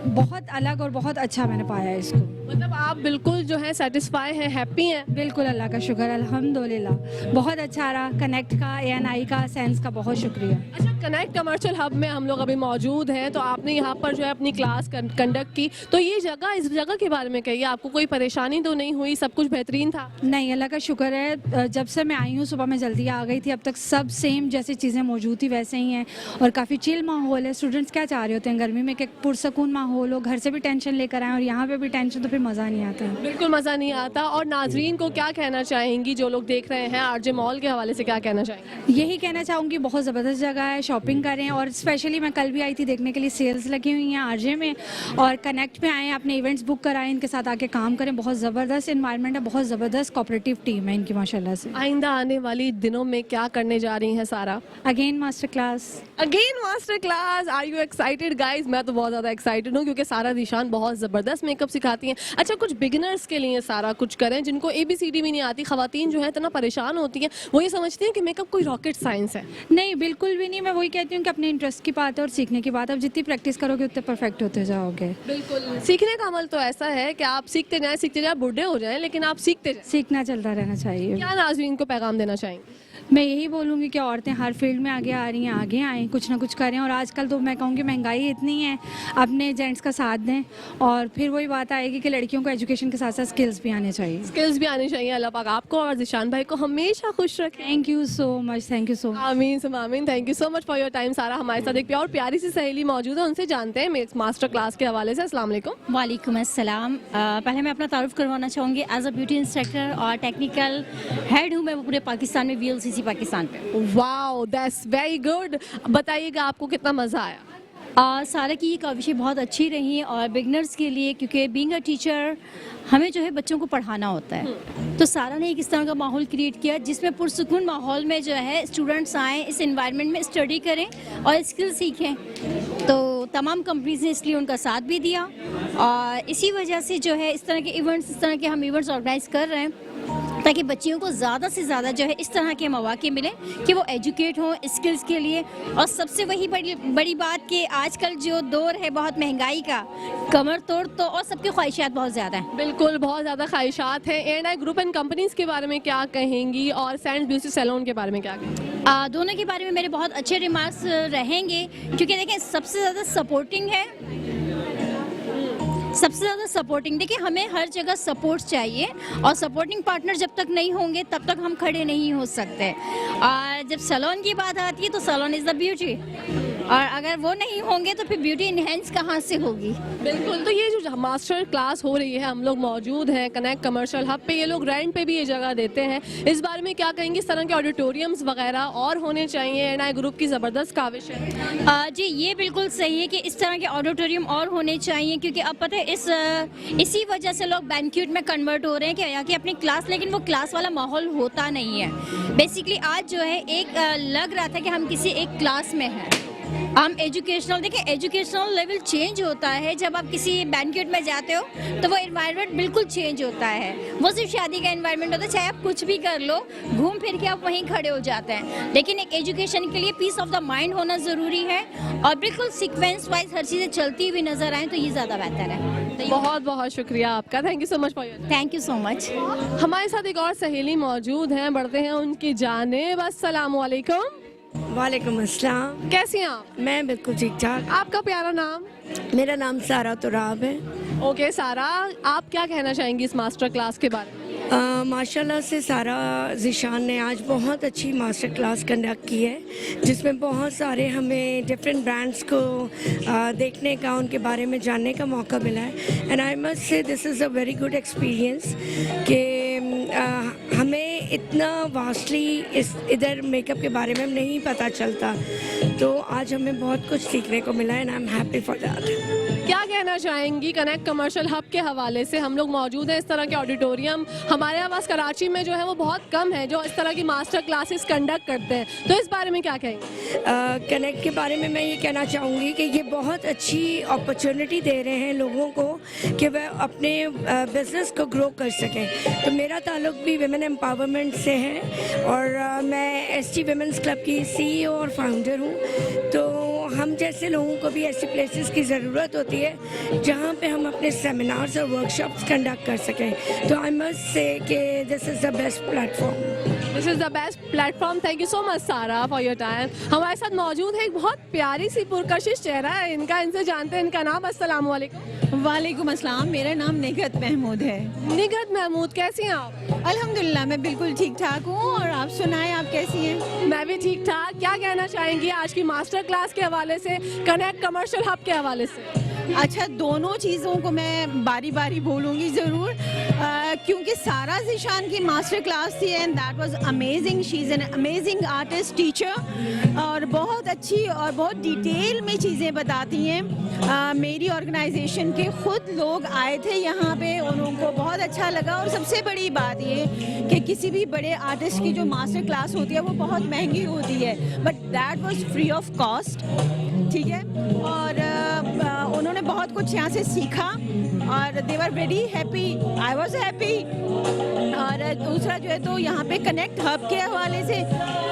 बहुत अलग और बहुत अच्छा मैंने पाया इसको। मतलब आप बिल्कुल जो है सेटिस्फाई हैं, हैप्पी हैं? बिल्कुल, अल्लाह का शुक्र, अल्हम्दुलिल्लाह बहुत अच्छा रहा। कनेक्ट का, एएनआई का, सेंस का बहुत शुक्रिया। अच्छा, कनेक्ट कमर्शियल हब में हम लोग अभी मौजूद हैं, तो आपने यहाँ पर जो है अपनी क्लास कंडक्ट की, तो ये जगह, इस जगह के बारे में कहिए, आपको कोई परेशानी तो नहीं हुई? सब कुछ बेहतरीन था? नहीं, अल्लाह का शुक्र है, जब से मैं आई हूँ सुबह मैं जल्दी आ गई थी, अब तक सब सेम जैसी चीज़ें मौजूद थी वैसे ही हैं और काफ़ी चिल माहौल है। स्टूडेंट्स क्या चाह रहे होते हैं गर्मी में कि पुरसकून माहौल हो, घर से भी टेंशन लेकर आएँ और यहाँ पे भी टेंशन, तो फिर मज़ा नहीं आता है। बिल्कुल मज़ा नहीं आता। और नाजरीन को क्या कहना चाहेंगी जो लोग देख रहे हैं, आरजे मॉल के हवाले से क्या कहना चाहेंगे? यही कहना चाहूँगी, बहुत ज़बरदस्त जगह है, शॉपिंग करें और स्पेशली मैं कल भी आई थी देखने के लिए, सेल्स लगी हुई हैं आरजे में, और कनेक्ट में आएँ, अपने इवेंट्स बुक कराएं, इनके साथ आके काम करें। बहुत ज़बरदस्त इन्वायरमेंट है, बहुत ज़बरदस्त कोऑपरेटिव टीम है इनकी माशाल्लाह से। आइंदा आने वाली दिनों में क्या करने जा रही हैं Sara? Again master class. Again master class. Are you excited guys? मैं तो बहुत ज़्यादा एक्साइटेड हूँ क्योंकि सारा दिशान बहुत ज़बरदस्त मेकअप सिखाती हैं। अच्छा, कुछ बिगिनर्स के लिए सारा कुछ करें जिनको ABCD भी नहीं आती, ख़वातीन जो है इतना परेशान होती हैं, वो ये समझती हैं कि मेकअप कोई रॉकेट साइंस है। नहीं, बिल्कुल भी नहीं। मैं वही कहती हूँ कि अपने इंटरेस्ट की बात है और सीखने की बात है, अब जितनी प्रैक्टिस करोगे उतने परफेक्ट होते जाओगे। बिल्कुल। सीखने का अमल तो ऐसा है कि आप सीखते जाएं, बूढ़े हो जाएं, लेकिन आप सीखते जाएं। सीखना चलता रहना चाहिए। क्या नाज़रीन को पैगाम देना चाहेंगे? मैं यही बोलूँगी कि औरतें हर फील्ड में आगे आ रही हैं, आगे आएँ, कुछ ना कुछ करें। और आजकल तो मैं कहूँगी महंगाई इतनी है, अपने जेंट्स का साथ दें और फिर वही बात आएगी कि लड़कियों को एजुकेशन के साथ साथ स्किल्स भी आने चाहिए। स्किल्स भी आनी चाहिए। अल्लाह पाक आपको और ज़िशान भाई को हमेशा खुश रखें। Thank you so much, thank you so much. आमीन सुम्मा आमीन। Thank you so much for your time. सारा हमारे साथ एक और प्यारी सी सहेली मौजूद है, उनसे जानते हैं मेरे मास्टर क्लास के हवाले से। अस्सलाम वालेकुम। वालेकुम अस्सलाम। पहले मैं अपना तारुफ करवाना चाहूँगी। एज अ ब्यूटी इंस्ट्रक्टर और टेक्निकल हेड हूँ मैं पूरे पाकिस्तान में, VLCC पाकिस्तान पे। Wow, that's very good. बताइएगा आपको कितना मज़ा आया? सारा की ये काविशें बहुत अच्छी रही और बिगनर्स के लिए, क्योंकि बीइंग अ टीचर हमें जो है बच्चों को पढ़ाना होता है, तो सारा ने एक इस तरह का माहौल क्रिएट किया जिसमें पुरसुकून माहौल में जो है स्टूडेंट्स आएँ, इस एनवायरनमेंट में स्टडी करें और स्किल सीखें। तो तमाम कंपनीज ने इसलिए उनका साथ भी दिया और इसी वजह से जो है इस तरह के इवेंट्स, इस तरह के हम इवेंट्स ऑर्गेनाइज कर रहे हैं ताकि बच्चियों को ज़्यादा से ज़्यादा जो है इस तरह के मौके मिले कि वो एजुकेट हों स्किल्स के लिए। और सबसे वही बड़ी बात कि आजकल जो दौर है बहुत महंगाई का, कमर तोड़ तो और सबकी ख्वाहिशात बहुत ज़्यादा हैं। बिल्कुल, बहुत ज़्यादा ख्वाहिशात हैं। एएनआई ग्रुप एंड कंपनीज़ के बारे में क्या कहेंगी और सेंस ब्यूटी सैलून के बारे में क्या कहेंगी? दोनों के बारे में मेरे बहुत अच्छे रिमार्क्स रहेंगे, क्योंकि देखें सबसे ज़्यादा सपोर्टिंग है, सबसे ज़्यादा सपोर्टिंग। देखिए हमें हर जगह सपोर्ट चाहिए और सपोर्टिंग पार्टनर जब तक नहीं होंगे तब तक हम खड़े नहीं हो सकते। और जब सैलून की बात आती है तो सैलून इज़ द ब्यूटी, और अगर वो नहीं होंगे तो फिर ब्यूटी इनहेंस कहाँ से होगी। बिल्कुल। तो ये जो मास्टर क्लास हो रही है, हम लोग मौजूद हैं कनेक्ट कमर्शियल हब पे, ये लोग रेंट पे भी ये जगह देते हैं, इस बारे में क्या कहेंगे? इस तरह के ऑडिटोरियम्स वगैरह और होने चाहिए। एएनआई ग्रुप की ज़बरदस्त काविश है। जी ये बिल्कुल सही है कि इस तरह के ऑडिटोरियम और होने चाहिए, क्योंकि अब पता है इसी वजह से लोग बैंक्वेट में कन्वर्ट हो रहे हैं कि यहाँ की अपनी क्लास, लेकिन वो क्लास वाला माहौल होता नहीं है। बेसिकली आज जो है एक लग रहा था कि हम किसी एक क्लास में हैं, हम एजुकेशनल, देखिए एजुकेशनल लेवल चेंज होता है जब आप किसी बैंक्वेट में जाते हो तो वो एनवायरनमेंट बिल्कुल चेंज होता है। वो सिर्फ शादी का एनवायरनमेंट होता है, चाहे आप कुछ भी कर लो, घूम फिर के आप वहीं खड़े हो जाते हैं। लेकिन एक एजुकेशन के लिए पीस ऑफ द माइंड होना ज़रूरी है और बिल्कुल सीक्वेंस वाइज हर चीज़ें चलती हुई नज़र आए तो ये ज़्यादा बेहतर है। बहुत बहुत शुक्रिया आपका, thank you so much for your. Thank you so much. हमारे साथ एक और सहेली मौजूद हैं, बढ़ते हैं उनकी जानिब। अस्सलाम वालेकुम। वालेकुम अस्सलाम। कैसी हैं आप? मैं बिल्कुल ठीक ठाक। आपका प्यारा नाम? मेरा नाम सारा तुराब है। ओके सारा, आप क्या कहना चाहेंगी इस मास्टर क्लास के बारे में? माशाल्लाह से सारा ज़िशान ने आज बहुत अच्छी मास्टर क्लास कंडक्ट की है, जिसमें बहुत सारे हमें डिफरेंट ब्रांड्स को देखने का, उनके बारे में जानने का मौका मिला है। And I must say this is a very good experience कि हमें इतना वास्टली इधर मेकअप के बारे में हम नहीं पता चलता, तो आज हमें बहुत कुछ सीखने को मिला and I am happy for that. क्या कहना चाहेंगी कनेक्ट कमर्शियल हब के हवाले से? हम लोग मौजूद हैं इस तरह के ऑडिटोरियम, हमारे यहाँ पास कराची में जो है वो बहुत कम है जो इस तरह की मास्टर क्लासेस कंडक्ट करते हैं, तो इस बारे में क्या कहेंगे? कनेक्ट के बारे में मैं ये कहना चाहूँगी कि ये बहुत अच्छी अपॉर्चुनिटी दे रहे हैं लोगों को कि वह अपने बिज़नेस को ग्रो कर सकें। तो मेरा ताल्लुक भी विमेन एम्पावरमेंट से है और मैं ST विमेंस क्लब की CEO और फाउंडर हूँ। तो हम जैसे लोगों को भी ऐसी प्लेसेस की ज़रूरत होती है जहाँ पे हम अपने सेमिनार्स और वर्कशॉप्स कंडक्ट कर सकें। तो आई मस्ट से कि this is the best platform. This is the best platform. Thank you so much सारा फॉर योर टाइम। हमारे साथ मौजूद है एक बहुत प्यारी सी पुरकशिश चेहरा है इनका, इनसे जानते हैं इनका नाम। अस्सलाम वालेकुम। वालेकुम अस्सलाम। मेरा नाम निगहत महमूद है। निगहत महमूद, कैसी हैं आप? अल्हम्दुलिल्लाह मैं बिल्कुल ठीक ठाक हूँ, और आप सुनाएं, आप कैसी हैं? मैं भी ठीक ठाक। क्या कहना चाहेंगी आज की मास्टर क्लास के हवाले से, कनेक्ट कमर्शियल हब के हवाले से? अच्छा, दोनों चीज़ों को मैं बारी बारी बोलूँगी ज़रूर, क्योंकि सारा ज़िशान की मास्टर क्लास थी and that was amazing. She is an amazing artist teacher और बहुत अच्छी और बहुत डिटेल में चीज़ें बताती हैं। मेरी ऑर्गेनाइजेशन के खुद लोग आए थे यहाँ पे, उनको बहुत अच्छा लगा। और सबसे बड़ी बात ये कि किसी भी बड़े आर्टिस्ट की जो मास्टर क्लास होती है वो बहुत महंगी होती है, but that was free of cost, ठीक है। और उन्होंने बहुत कुछ यहाँ से सीखा और they were very happy, I was happy. और दूसरा जो है तो यहाँ पे कनेक्ट हब के हवाले से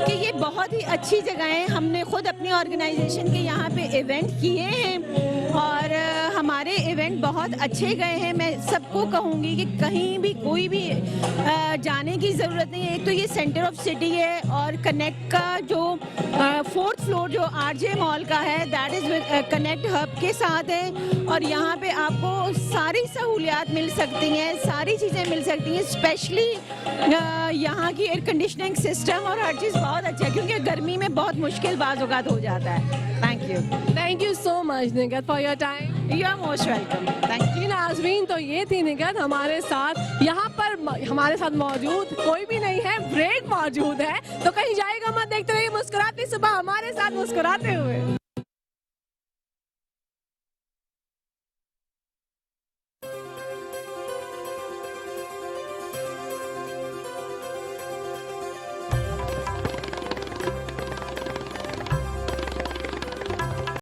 कि ये बहुत ही अच्छी जगह है। हमने खुद अपनी ऑर्गेनाइजेशन के यहाँ पे इवेंट किए हैं और हमारे इवेंट बहुत अच्छे गए हैं। मैं सबको कहूँगी कि कहीं भी कोई भी जाने की ज़रूरत नहीं है। एक तो ये सेंटर ऑफ सिटी है और कनेक्ट का जो 4th फ्लोर जो RJ मॉल का है दैट इज़ कनेक्ट हब के साथ है, और यहाँ पे आपको सारी सहूलियात मिल सकती हैं, सारी चीज़ें मिल सकती हैं। स्पेशली यहाँ की एयर कंडीशनिंग सिस्टम और हर चीज़ बहुत अच्छा है, क्योंकि गर्मी में बहुत मुश्किल बाज़ औक़ात हो जाता है। Thank you so much Nighat for your time. You are most welcome. Thank you. नाज़रीन, तो ये थी निगहत हमारे साथ। यहाँ पर हमारे साथ मौजूद कोई भी नहीं है, ब्रेक मौजूद है, तो कहीं जाएगा मत। देखते रहिए मुस्कुराती सुबह हमारे साथ मुस्कुराते हुए।